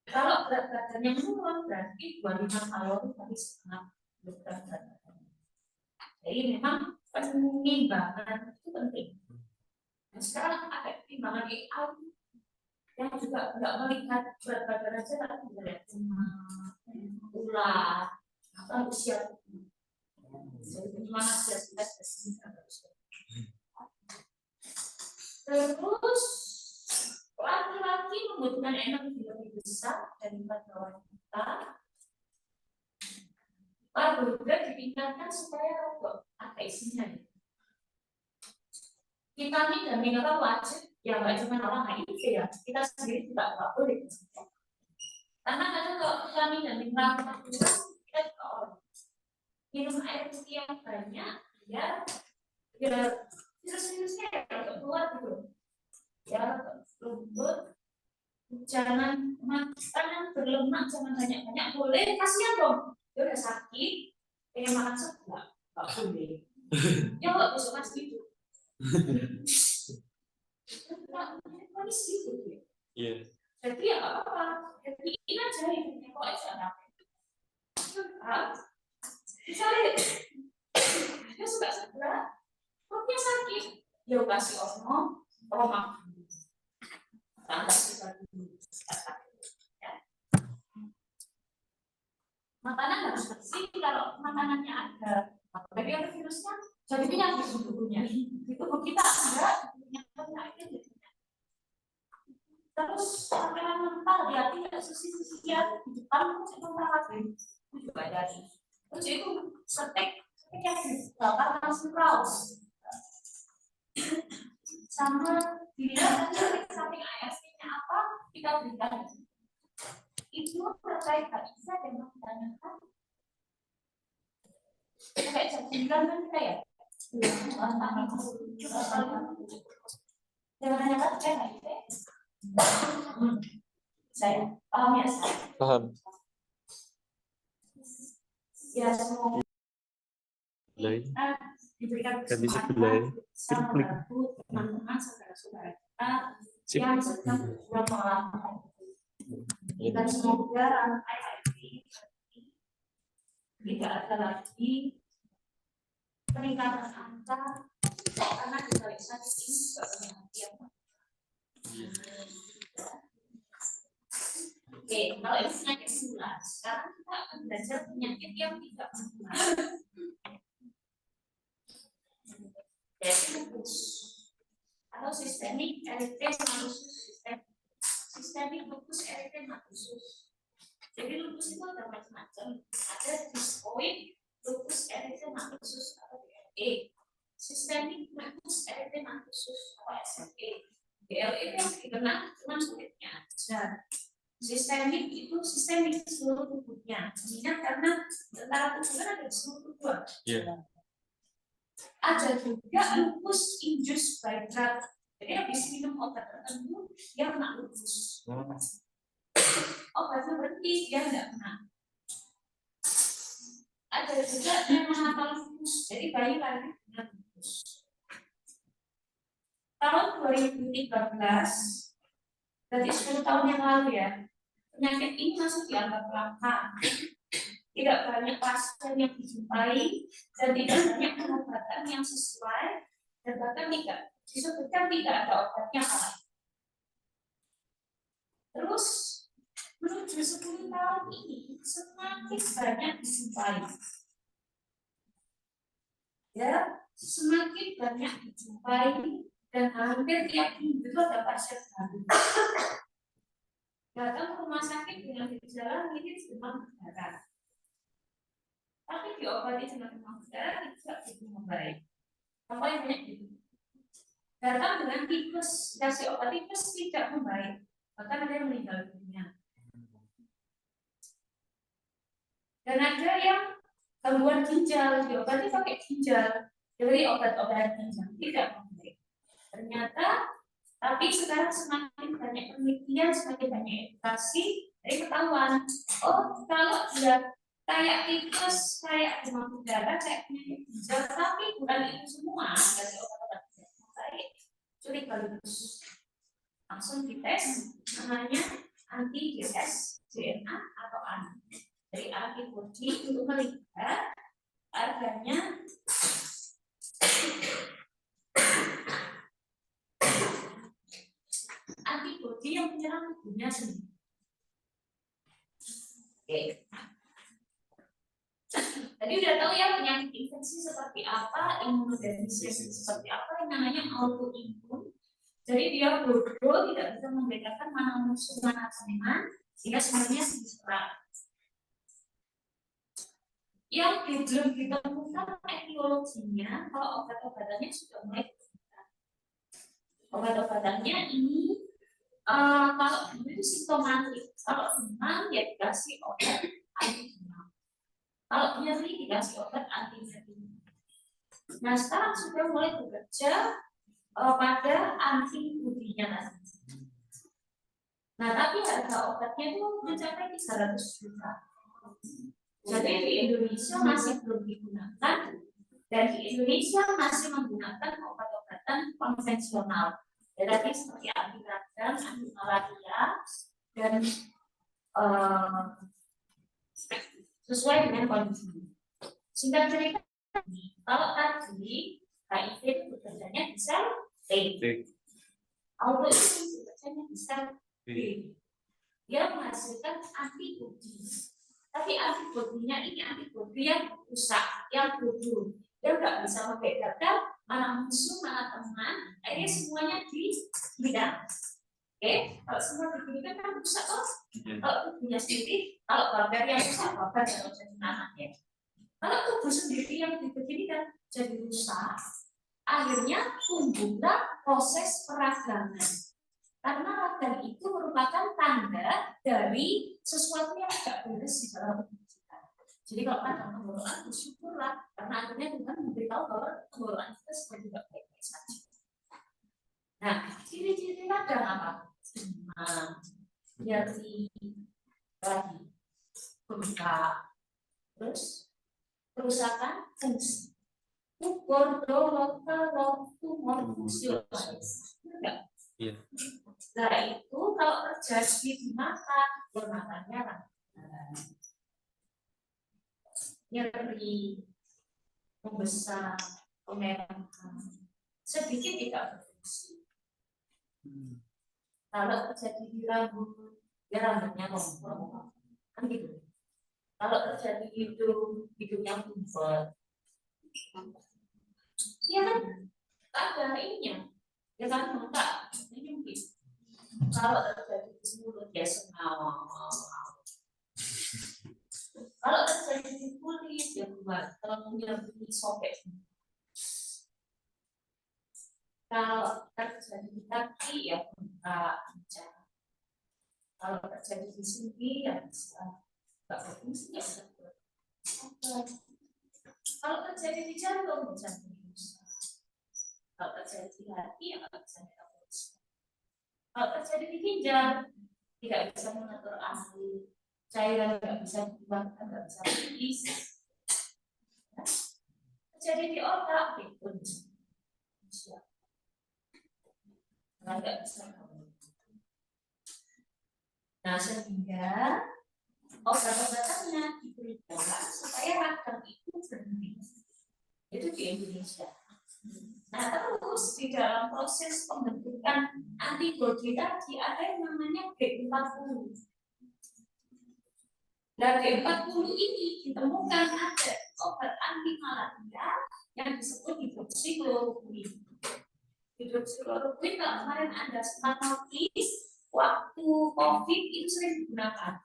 Kalau berat badannya menurun berarti 25 kalori kali setengah kilogram berat badan. Jadi memang penimbangan itu penting. Nah, sekarang ada timbangan AI yang juga nggak melihat berat badan aja, tapi melihat ular atau usia. Jadi gimana terus laki-laki membutuhkan energi lebih besar daripada wanita. Karbohidrat ditingkatkan supaya ada isinya. Vitamin dan mineral wajib, ya nggak cuma orang HIV ya, kita sendiri juga nggak boleh. Karena kadang kalau vitamin dan mineral kita juga orang minum air putih yang banyak, ya virus-virusnya ya keluar dulu. Ya lembut, jangan makan berlemak, jangan banyak-banyak, boleh kasihan dong. Dia udah sakit, pengen makan sebelah, nggak boleh. Ya nggak besok mas gitu. Iya. Jadi ya nggak apa-apa. Jadi ini aja hidupnya kok aja misalnya dia suka sebelah, perutnya sakit, ya kasih omong, makan. Makanan harus bersih. Kalau makanannya ada virusnya, jadi penyakit tubuhnya. Itu kita enggak punya penyakit. Terus makanan mental dia tidak susi-susian di depan itu juga dari. Terus itu steak yang bakar langsung raus. Sama dilihat samping ASP-nya apa kita berikan. Itu terkait bisa dengan ditanyakan kayak jadikan kan kita ya jangan hanya kan saya paham ya saya Paham. ya semua Lain. diberikan Kan bisa belain. sama teman-teman saudara-saudara kita yang sedang mengalami. Dan semoga rantai ini tidak ada lagi peningkatan angka karena di balik sakit ini juga perhatian. Oke, kalau ini penyakit menular, sekarang kita akan belajar penyakit yang tidak menular. Yaitu lupus atau sistemik erythematosus sistemik lupus erythematosus. Jadi lupus itu ada macam-macam. Ada discoid lupus erythematosus atau DLE, sistemik lupus erythematosus atau SLE. DLE yang dikenal cuma kulitnya aja. Sistemik itu sistemik seluruh tubuhnya. Ingat karena tentara tubuh kan ada di seluruh tubuh. Iya. Ada juga lupus induced by drug. Jadi habis minum obat tertentu dia kena lupus. Obatnya berhenti dia nggak kena. Ada juga neonatal lupus. Jadi bayi lahir dengan lupus. Tahun 2013, berarti 10 tahun yang lalu ya, penyakit ini masih dianggap langka. Tidak banyak pasien yang dijumpai dan tidak banyak pengobatan yang sesuai dan bahkan tidak disebutkan tidak ada obatnya malah. Terus menuju 10 tahun ini semakin banyak dijumpai. Ya, semakin banyak dijumpai. dijumpai dan hampir tiap minggu itu ada pasien baru. datang ke rumah sakit dengan gejala ini demam berdarah. Tapi diobati dengan demam berdarah itu tidak begitu membaik. Apa yang banyak gitu? Datang dengan tipes, kasih obat tipes tidak membaik, bahkan ada yang meninggal dunia. Dan ada yang gangguan ginjal, diobati pakai ginjal, dari obat-obatan ginjal tidak membaik. Ternyata, tapi sekarang semakin banyak penelitian, semakin banyak edukasi, dari ketahuan. Oh, kalau dia kayak tipes, kayak demam berdarah, kayak penyakit ginjal, tapi bukan itu semua dari obat-obat yang baik. Sekaligus langsung dites namanya anti-GS, DNA atau ANI. Dari antibodi untuk melihat adanya antibodi yang menyerang tubuhnya sendiri. Oke. Tadi udah tahu ya penyakit infeksi seperti apa, imunodeficiency seperti apa, yang namanya autoimun. Jadi dia bodoh, tidak bisa membedakan mana musuh mana teman, sehingga sebenarnya diserang. Yang belum ditemukan etiologinya, kalau obat-obatannya sudah mulai ditemukan. Obat-obatannya ini kalau itu simptomatik, kalau demam ya dikasih obat anti demam, kalau nyeri dikasih obat anti nyeri. Nah sekarang sudah mulai bekerja pada antibodinya tadi. Nah, tapi harga obatnya itu mencapai 300 juta. Jadi di Indonesia masih belum digunakan, dan di Indonesia masih menggunakan obat-obatan konvensional. Ya, tadi seperti anti radang, anti malaria, dan sesuai dengan kondisi. Singkat cerita, kalau tadi HIV itu bekerjanya di sel T, autoimun bekerjanya di sel B. Dia menghasilkan antibodi. Tapi antibodinya ini antibodi yang rusak, yang bodoh. Dia nggak bisa membedakan mana musuh, mana teman. Akhirnya semuanya dibidang. Oke, kalau semua diberikan kan rusak toh. Kalau tubuhnya sendiri, kalau bakteri yang rusak, bakteri yang jadi namanya. Kalau tubuh sendiri yang begini kan jadi rusak. Akhirnya tumbuhlah proses peradangan. Karena radang itu merupakan tanda dari sesuatu yang tidak beres di dalam tubuh kita. Jadi kalau ada tenggorokan, bersyukurlah karena akhirnya Tuhan memberitahu bahwa tenggorokan kita sudah tidak baik-baik saja. Nah, ciri-ciri radang apa? Demam, nyeri, lagi, bengkak, terus kerusakan fungsi, ukur, dolok, telok, tumor, fungsionalis. Enggak? Iya. Nah itu kalau terjadi di mata, matanya nyeri, membesar, kemerahan, sedikit tidak berfungsi. Kalau terjadi di rambut, ya rambutnya ngompol, kan gitu. Kalau terjadi di hidung, hidungnya bumbel, ya kan? Ada ininya, ya kan bengkak, ini mungkin. Kalau terjadi di mulut ya sengawa. Kalau terjadi di kulit ya buat telurnya bunyi sobek. Kalau terjadi di kaki ya bengkak, pecah. Kalau terjadi di sendi ya bisa nggak berfungsi ya bisa. Kalau terjadi di jantung bisa. Kalau terjadi di hati ya nggak bisa. Kalau terjadi di ginjal, tidak bisa mengatur air, cairan tidak bisa dibuangkan, tidak bisa habis. Terjadi di otak, itu nggak bisa. Nah, sehingga obat-obatannya diberikan supaya radang itu berhenti. Itu di Indonesia. Nah, terus di dalam proses pembentukan antibodi tadi ada yang namanya B40. Nah, B40 ini ditemukan ada obat anti malaria yang disebut hidroksikloroquine. Hidroksikloroquine kalau kemarin Anda sempat notis waktu COVID itu sering digunakan.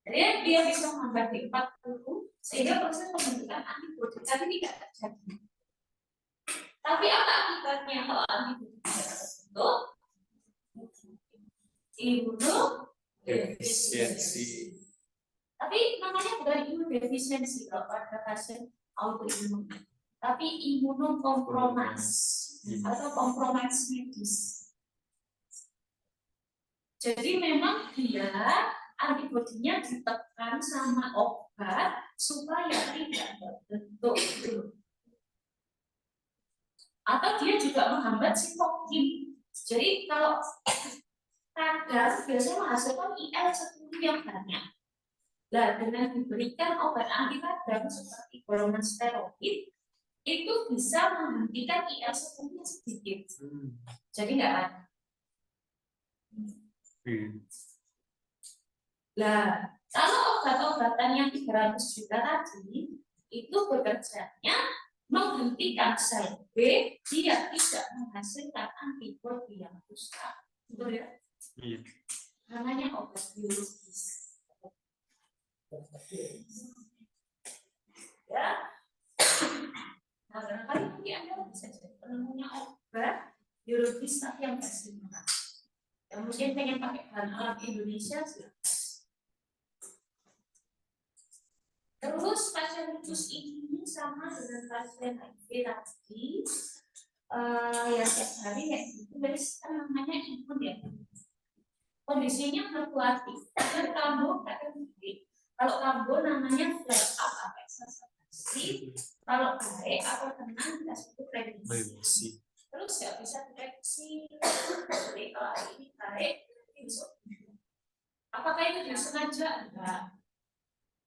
Jadi dia bisa menghambat di 40 sehingga proses pembentukan antibodi tadi tidak terjadi. Tapi apa akibatnya kalau antibodi tidak terbentuk? Imunodefisiensi. Tapi namanya bukan imunodefisiensi kalau pada pasien autoimun, tapi imunokompromis atau kompromis medis. Jadi memang dia antibodinya ditekan sama obat supaya tidak terbentuk gitu. Atau dia juga menghambat sitokin. Jadi kalau kadar biasanya menghasilkan IL-10 yang banyak. Nah, dengan diberikan obat anti radang seperti golongan steroid itu bisa menghentikan IL-10 sedikit. Jadi nggak ada. Nah, kalau obat-obatan yang 300 juta tadi itu bekerjanya menghentikan sel B, dia tidak menghasilkan antibodi yang rusak. Betul ya? Iya. Namanya obat biologis. Ya. Nah, barangkali nanti Anda bisa jadi penemunya obat biologis tapi yang bersimpan. Yang mungkin pengen pakai bahan alam Indonesia sih. Terus pasien lupus ini sama dengan pasien HIV tadi, yang tiap hari kayak gitu, namanya imun ya. Kondisinya fluktuatif. Dan kambuh kalau kambuh namanya flare up atau exacerbasi. Kalau baik atau tenang kita sebut remisi. Terus nggak bisa deteksi. Jadi kalau hari ini baik, besok. Apakah itu disengaja? Enggak.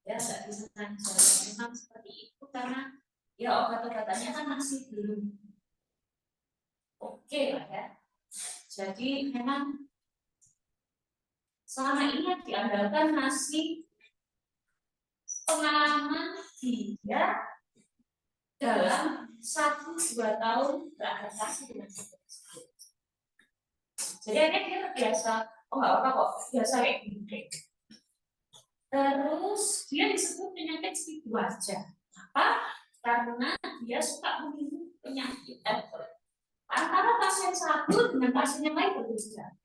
Ya nggak disengaja. Memang seperti itu karena ya obat-obatannya kan masih belum oke lah ya. Jadi memang selama ini yang diandalkan masih pengalaman dia dalam 1-2 tahun beradaptasi dengan tersebut. Jadi akhirnya dia terbiasa, oh nggak apa kok, biasa kayak gini. Terus dia disebut penyakit situ wajah. Apa? Karena dia suka meminum penyakit antara pasien satu dengan pasien yang lain berbeda.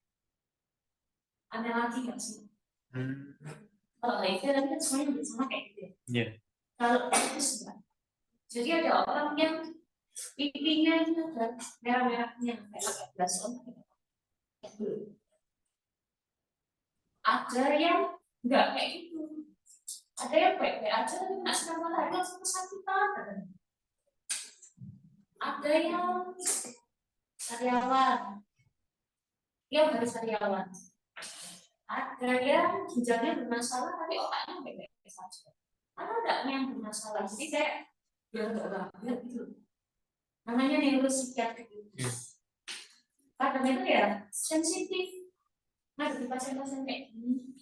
Ada lagi nggak sih? Kalau HIV tadi kan semuanya sama kayak gitu ya. Yeah. Kalau itu sudah. Jadi ada orang yang pipinya itu ada merah-merahnya kayak blason. Ada yang enggak kayak gitu. Ada yang baik-baik aja tapi nggak sinar matahari langsung kesakitan. Ada yang karyawan, yang harus karyawan. Ada yang ginjalnya bermasalah tapi otaknya baik-baik saja. Ada yang bermasalah, jadi kayak biar nggak gitu. Namanya neuropsikiatri. Kadang itu ya sensitif. Nah, di pasien-pasien kayak gini,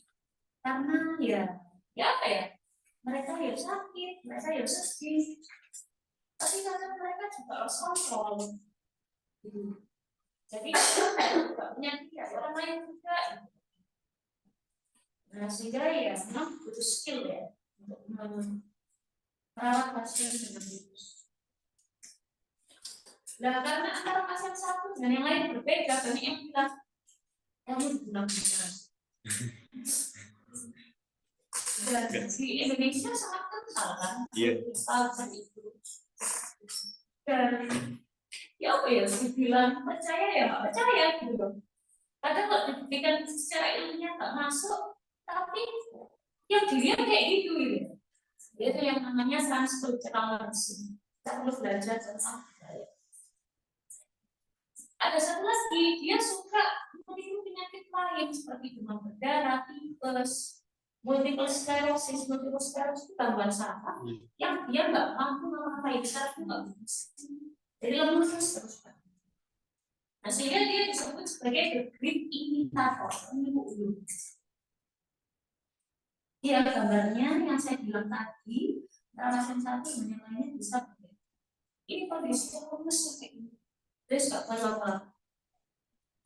karena ya apa ya? Mereka ya sakit, mereka ya sedih. Tapi kadang mereka juga harus kontrol. Jadi juga penyakit ya orang lain juga. Nah, sehingga ya memang butuh skill ya untuk merawat pasien dengan lupus. Nah, karena antara pasien satu dengan yang lain berbeda, banyak yang bilang kamu digunakan. Dan di Indonesia sangat kental kan, alasan itu. Dan ya apa ya, dibilang percaya ya nggak percaya gitu. Kadang kalau dibuktikan secara ilmiah nggak masuk, tapi yang dilihat kayak gitu gitu. Itu yang namanya transculturalism. Kita perlu belajar tentang budaya. Ada satu lagi, dia suka meniru penyakit lain seperti demam berdarah, tipes, multiple sclerosis itu gangguan saraf yang dia nggak mampu melakukan saraf nggak bisa. Jadi lemes terus. Nah, sehingga dia disebut sebagai the great imitator, peniru. Iya, gambarnya yang saya bilang tadi, alasan satu dan yang lainnya bisa berbeda. Ini kondisi yang lemes seperti ini. Terus nggak apa-apa.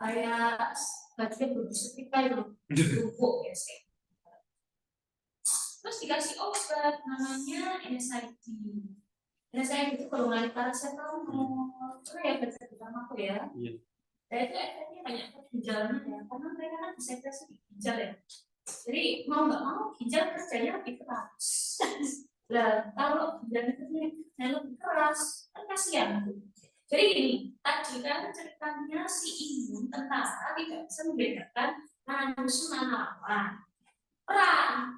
kayak bagian bulu setrika itu bubuk ya sih. Terus dikasih obat namanya NSAID. NSAID itu golongan paracetamol. Itu ya baca pertama aku ya. Iya. Dan itu efeknya banyak ke ginjalnya ya, karena mereka kan disekresi di ginjal ya. Jadi mau nggak mau ginjal kerjanya lebih keras. Nah, kalau ginjalnya kerjanya lebih keras, kan kasihan. Jadi ini tadi kan ceritanya si imun tentara tidak bisa membedakan mana musuh mana lawan. Perang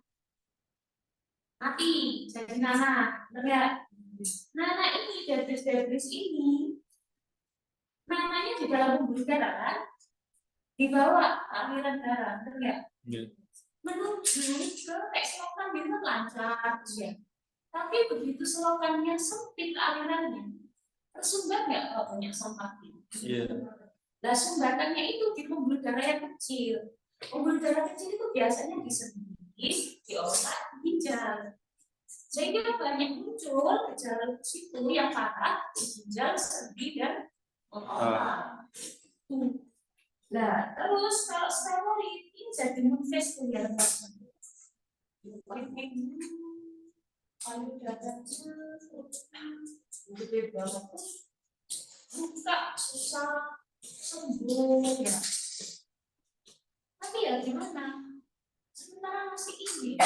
mati jadi Nana, benar. Nana ini debris ini namanya di dalam pembuluh darah kan dibawa aliran darah, benar. Menuju ke kayak selokan itu lancar ya. Tapi begitu selokannya sempit alirannya, tersumbat nggak kalau banyak sampah? Iya. Nah, sumbatannya itu di pembuluh darah yang kecil. Pembuluh darah kecil itu biasanya di sendi, di otak, di ginjal. Sehingga banyak muncul gejala situ yang parah di ginjal, sendi, dan otak. Nah, terus kalau steroid ini jadi munfaskuliar kalau dadanya gede banget, buka susah sembuh ya. Tapi ya gimana? Sementara masih ini.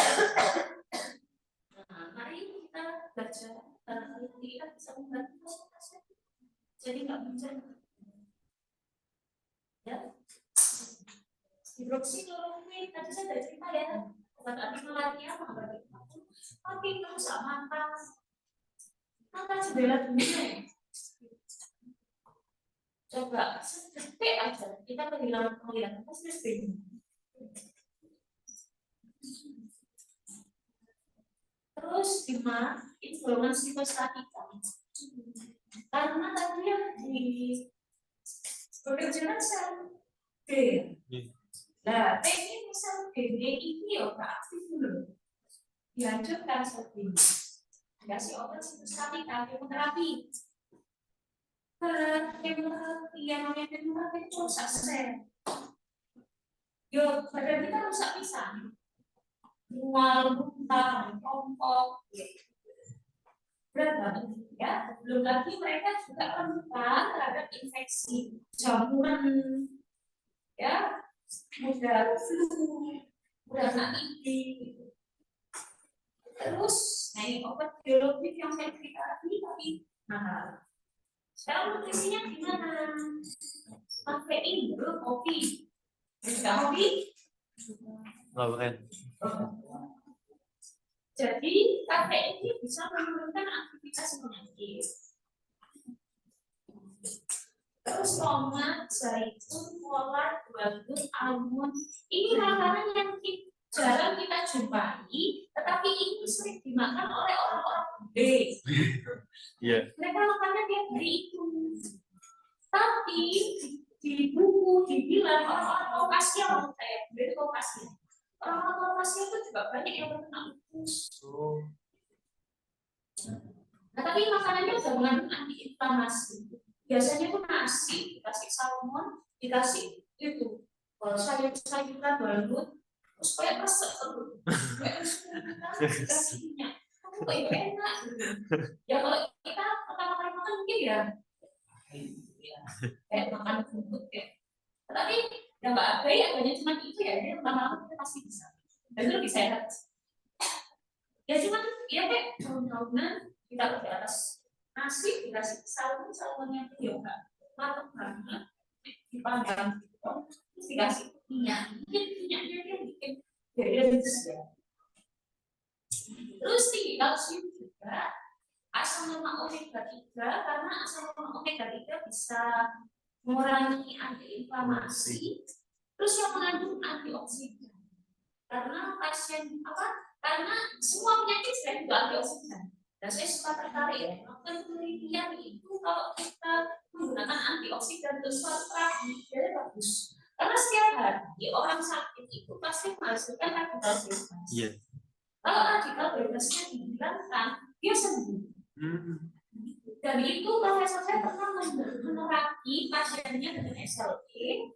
Nah, mari kita baca kita bisa membantu pasien. Jadi nggak bencana. Ya. Hidroksikloroquine tadi saya sudah cerita ya. Obat anti malaria tapi merusak mata. Mata jendela dunia. Coba sedetik aja kita kehilangan penglihatan pasti bingung. Terus lima informasi psitatika. Karena tadi yang di bekerja sel D. Nah, T ini sel D ini ya aktif dulu. Dihancurkan sel D. Dikasih obat psitatika, kemoterapi. Kemoterapi yang namanya kemoterapi itu rusak sel. Yo, badan kita rusak pisang. Mual, muntah, kompok, berat banget ya. Belum lagi mereka juga rentan terhadap infeksi jamur, ya, mudah flu, mudah sakit. Terus, nah ini obat biologis yang saya berikan tapi mahal. Sekarang nutrisinya gimana? Kafein, dulu kopi, enggak kopi? Lauren. Jadi kafein ini bisa menurunkan aktivitas penyakit. Terus tomat, zaitun, kolak, gandum, almond, ini makanan yang jarang kita jumpai, tetapi ini sering dimakan oleh orang-orang gede. Iya. Mereka makannya tiap hari itu. Tapi di buku dibilang orang-orang Kaukasia, kayak dari Kaukasia. Orang-orang Kaukasia itu juga banyak yang terkena lupus. Nah, tapi makanannya udah mengandung antiinflamasi. Biasanya tuh nasi, dikasih salmon, dikasih itu sayur-sayuran balut, terus kayak resep tuh, kayak dikasih minyak. Kamu kok enak gitu. Ya kalau kita pertama kali makan mungkin ya kayak makan bubuk ya. Tapi yang nggak ada ya hanya cuma itu ya, jadi lama-lama kita pasti bisa. Dan itu lebih sehat. Ya cuma ya kayak daun-daunan kita di atas nasi dikasih salmon-salmonnya itu ya enggak matang banget dipanggang terus dikasih minyak, mungkin minyaknya dia bikin jadi ya. Terus tinggi kalsium juga, asam lemak omega 3 karena asam lemak omega 3 bisa mengurangi antiinflamasi, terus yang mengandung antioksidan karena pasien karena semua penyakit sudah juga antioksidan. Dan saya suka tertarik ya, melakukan penelitian itu kalau kita menggunakan antioksidan untuk suatu terapi, jadi bagus. Karena setiap hari orang sakit itu pasti menghasilkan radikal bebas. Iya. Kalau radikal bebasnya dihilangkan, dia sembuh. Dan itu profesor saya pernah menerapi pasiennya dengan SLE,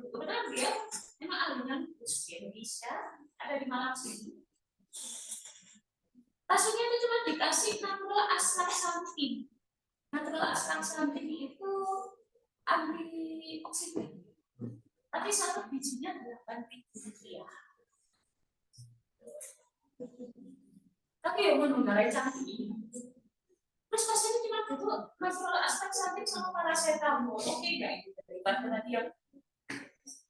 Kebetulan dia memang ahlinya lupus di Indonesia, ada di Malang sini. Pasiennya itu cuma dikasih natural astaxanthin. Natural astaxanthin itu antioksidan, tapi satu bijinya 8.000 rupiah. Tapi yang mengenai canggih. Terus pasiennya cuma butuh natural astaxanthin sama paracetamol. Oke nggak itu daripada tadi yang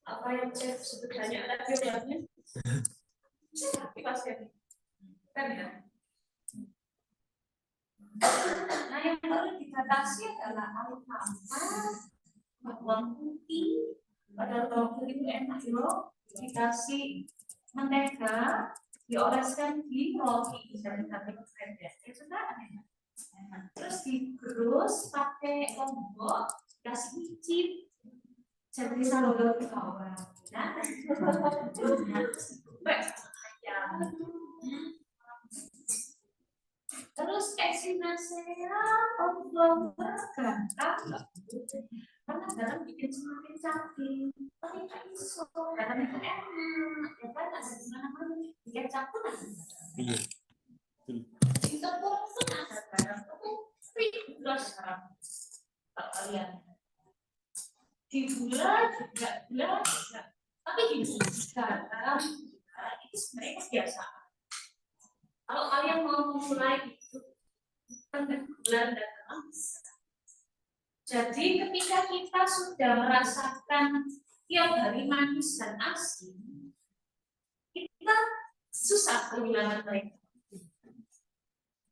apa yang saya sebut banyak tadi bilangnya? Saya ngerti pasiennya, kan ya? Nah yang perlu dibatasi adalah alfa, bawang putih, pada bawang putih itu enak loh, dikasih mentega, dioleskan di roti dari sate pendek, ya sudah enak. Terus digerus pakai lombok, dikasih micin, jadi sambal bawang, ya. Terus echinacea, cauliflower, gantang, karena garam bikin semakin cantik. Tapi nggak iso, garam itu enak, ya kan? Ada di mana-mana, di kecap pun ada. Iya. Di tepung pun ada garam, tapi jelas garam. Tak kalian. Di gula juga gula, tapi di garam itu sebenarnya kebiasaan. Kalau kalian mau mulai itu bulan dan garam. Jadi ketika kita sudah merasakan tiap hari manis dan asin, kita susah kehilangan mereka.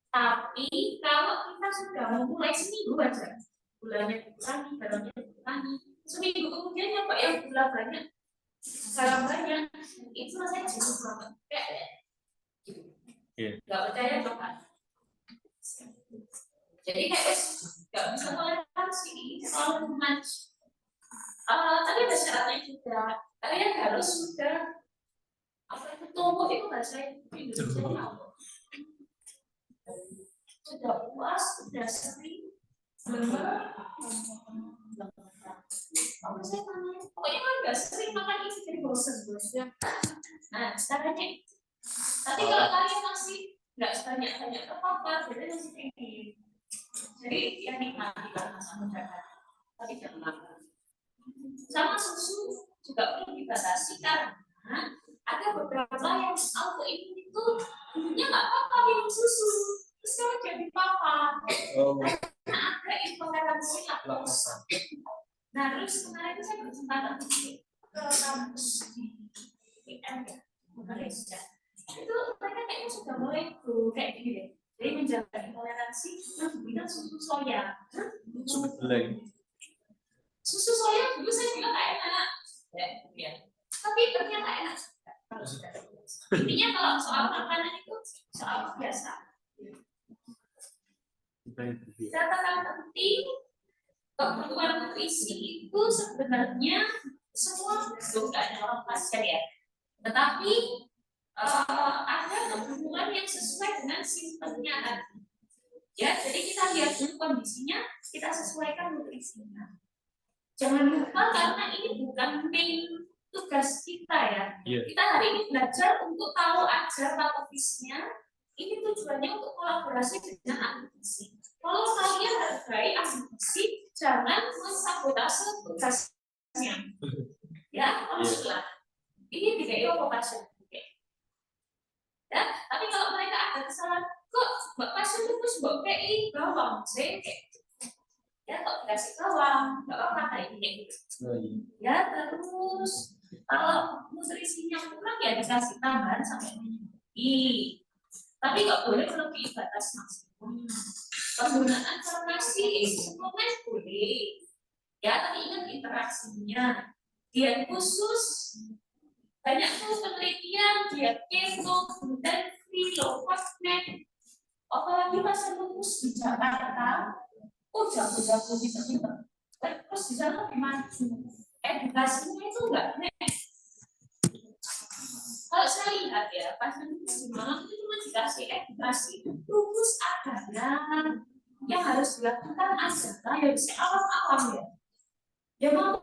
Tapi kalau kita sudah memulai seminggu aja, gulanya dikurangi, garamnya dikurangi, seminggu kemudian nyoba yang gula banyak, garam banyak, itu rasanya jenuh banget. Gak percaya coba. Jadi kayak gak bisa toleransi kalau match. Tapi ada syaratnya juga. Kalian harus sudah apa itu tumbuh itu bahasa Indonesia sudah puas, sudah sering, pokoknya kan nggak sering makan ini jadi bosan bosnya. Nah caranya itu. Tapi kalau kalian masih nggak banyak terpapar, jadi masih tinggi. Jadi yang nikmatilah masa muda, tapi jangan makan. Sama susu juga perlu dibatasi karena ada beberapa yang autoimun itu dulunya nggak apa-apa minum susu, terus kalau jadi papa, karena ada intoleransi laktosa. Nah terus kemarin itu saya berkesempatan ke kampus di UM ya, Malaysia. Itu mereka kayaknya sudah mulai tuh kayak gini deh. Jadi menjaga intoleransi, terus bilang susu soya. Susu soya dulu saya bilang nggak enak, ya. Tapi ternyata enak. Intinya kalau soal makanan itu soal biasa. Catatan penting, kebutuhan nutrisi itu sebenarnya semua bukan ada orang pasien ya, tetapi ada kebutuhan yang sesuai dengan simptomnya tadi. Ya, jadi kita lihat dulu kondisinya, kita sesuaikan nutrisinya. Jangan lupa karena ini bukan main tugas kita ya. Kita hari ini belajar untuk tahu aja patofisnya. Ini tujuannya untuk kolaborasi dengan ahli gizi. Kalau kalian hargai ahli gizi, jangan mensabotase tugasnya. Ya, maksudnya ini tidak pasien. Ya, tapi kalau mereka ada kesalahan, kok pasien itu sebab PI bawang, ya kok dikasih bawang, nggak apa-apa ini gitu. Ya terus kalau nutrisinya kurang ya dikasih tambahan sampai mencukupi. Tapi nggak boleh melebihi batas maksimum. Penggunaan farmasi suplemen boleh, ya tapi ingat interaksinya. Diet khusus banyak tuh penelitian diet keto, gluten free, low carb diet. Apalagi pasien lupus di Jakarta. Jago-jago pinter-pinter. Terus di sana lebih maju. Edukasinya itu enggak nek. Kalau saya lihat ya, pasien lupus di Malang itu cuma dikasih edukasi. Lupus adalah yang harus dilakukan adalah ya bisa awam-awam ya. Ya mau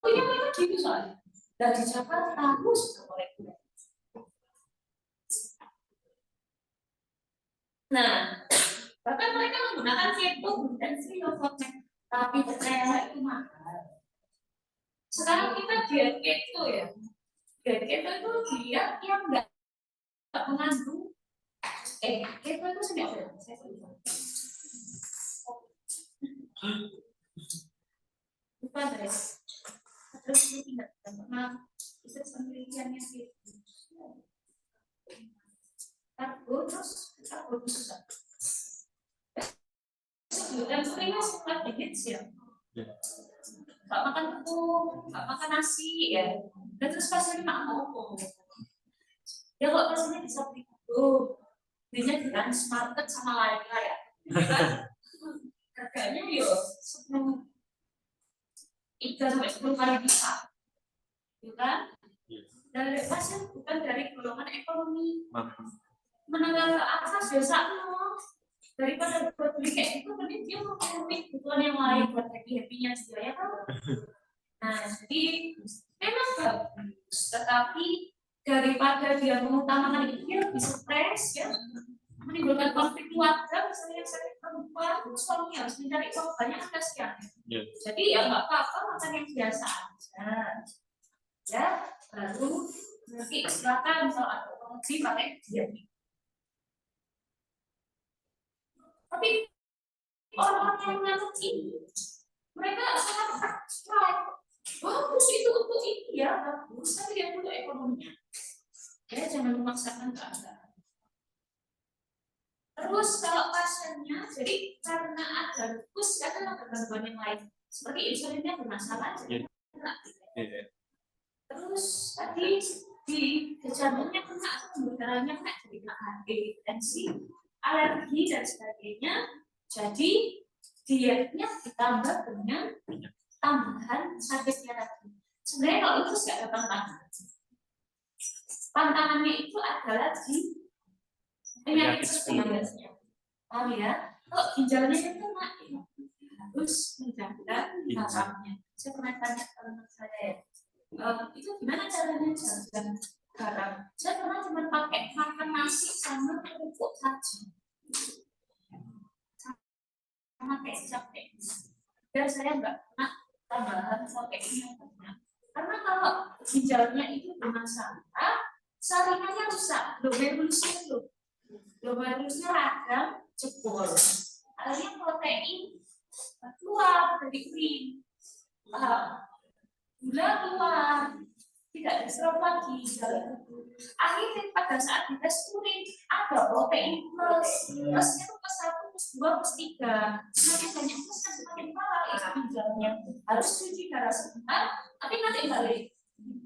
punya mereka gitu soalnya. Dan di Jakarta harus reguler. Nah, bahkan mereka menggunakan keto dan free tapi ternyata itu mahal. Sekarang kita diet keto ya. Diet keto itu diet yang enggak mengandung keto itu sebenarnya saya lupa. Lupa guys. Terus ini tidak pernah bisa penelitiannya gitu. Karbo susah. Dan seringnya suka diet ya. Gak makan tepung, gak makan nasi ya. Dan terus pasiennya makan apa? Ya kok pasiennya bisa beli itu, belinya di Transmarket sama lainnya ya. Harganya yo 3 sampai 10 kali bisa, gitu kan? Dari pasien bukan dari golongan ekonomi menengah ke atas biasa loh. Daripada buat beli kayak itu, mending dia mau memenuhi kebutuhan yang lain buat happy-happynya dia ya kan? Nah, jadi memang bagus, tetapi daripada dia mengutamakan itu dia lebih stres ya, menimbulkan konflik keluarga, misalnya sakit perempuan, suami harus mencari uang banyak kan kasihan. Jadi ya nggak apa-apa makan yang biasa aja, ya. Lalu nanti silakan kalau ada promosi pakai diet. Tapi orang-orang yang menganut ini, mereka sangat bagus itu untuk ini ya, bagus, tapi dia untuk ekonominya. Ya, jangan memaksakan keadaan. Terus kalau pasiennya, jadi karena ada lupus, ya kan ada gangguan yang lain, seperti insulinnya bermasalah. Terus tadi di gejalanya kena atau pembedarannya kena jadi hipertensi, alergi dan sebagainya. Jadi dietnya ditambah dengan tambahan sakitnya tadi. Sebenarnya kalau itu nggak ada tantangan. Tantangannya itu adalah di penyakit sebenarnya. Oh ya, kalau ginjalnya itu harus menjaga garamnya. Saya pernah tanya teman saya, itu gimana caranya jaga garam? Saya pernah cuma pakai makan nasi sama kerupuk saja, sama kecap dan saya nggak pernah tambahan proteinnya banyak. Karena kalau ginjalnya itu bermasalah, saringannya rusak, glomerulusnya radang, jebol. Akhirnya protein keluar dari urin, gula keluar, tidak diserap lagi. Akhirnya pada saat dites urin ada protein plusnya itu plus 1, plus 2, plus 3. Semakin banyak plusnya semakin parah itu ginjalnya. Harus cuci darah sebentar, tapi nanti balik.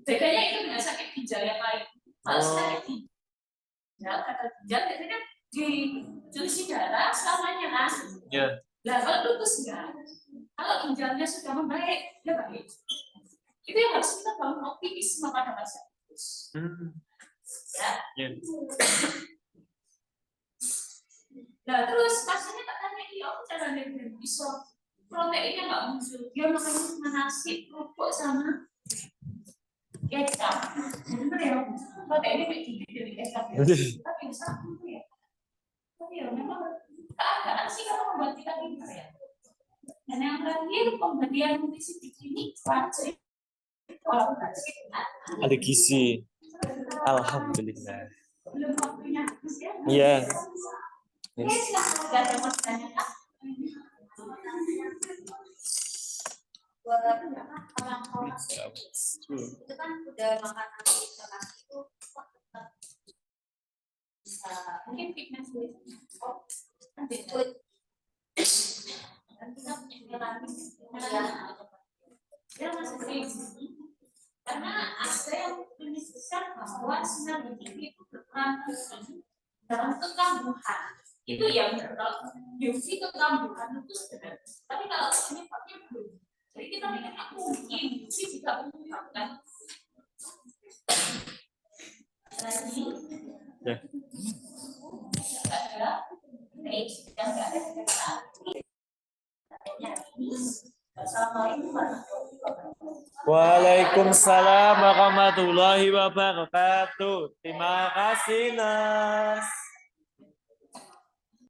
Bedanya itu dengan sakit ginjal yang lain. Kalau sakit ginjal, kata ginjal biasanya dicuci darah selamanya kan? Nah, kalau lupus enggak. Kalau ginjalnya sudah membaik, ya baik. Itu yang harus kita bangun optimisme pada pasien lupus. Ya. Nah, terus pasiennya tak tanya, iya, aku caranya bisa proteinnya nggak muncul. Dia makan nasi, kerupuk sama kecap. Bener ya, proteinnya kayak gini dari kecap ya. Tapi bisa ya. Tapi ya memang keadaan sih kalau membuat kita pintar ya. Dan yang terakhir pemberian nutrisi di klinik wajib. Ada gizi. Alhamdulillah. Belum waktunya habis ya. Iya. Oke, silakan ada yang mau ditanyakan. Buat orang-orang itu kan udah makan nasi itu bisa mungkin fitness nanti ikut dan kita punya lagi ya masih karena ada yang menyebutkan bahwa sinar UV itu berperan dalam kekambuhan. Itu yang UV kekambuhan itu benar. Tapi kalau penyebabnya belum. Jadi kita mikirnya mungkin UV juga menyebabkan. Lagi. Ada yang nggak ada sekarang. Assalamualaikum warahmatullahi wabarakatuh. Waalaikumsalam warahmatullahi wabarakatuh. Terima kasih, Nas.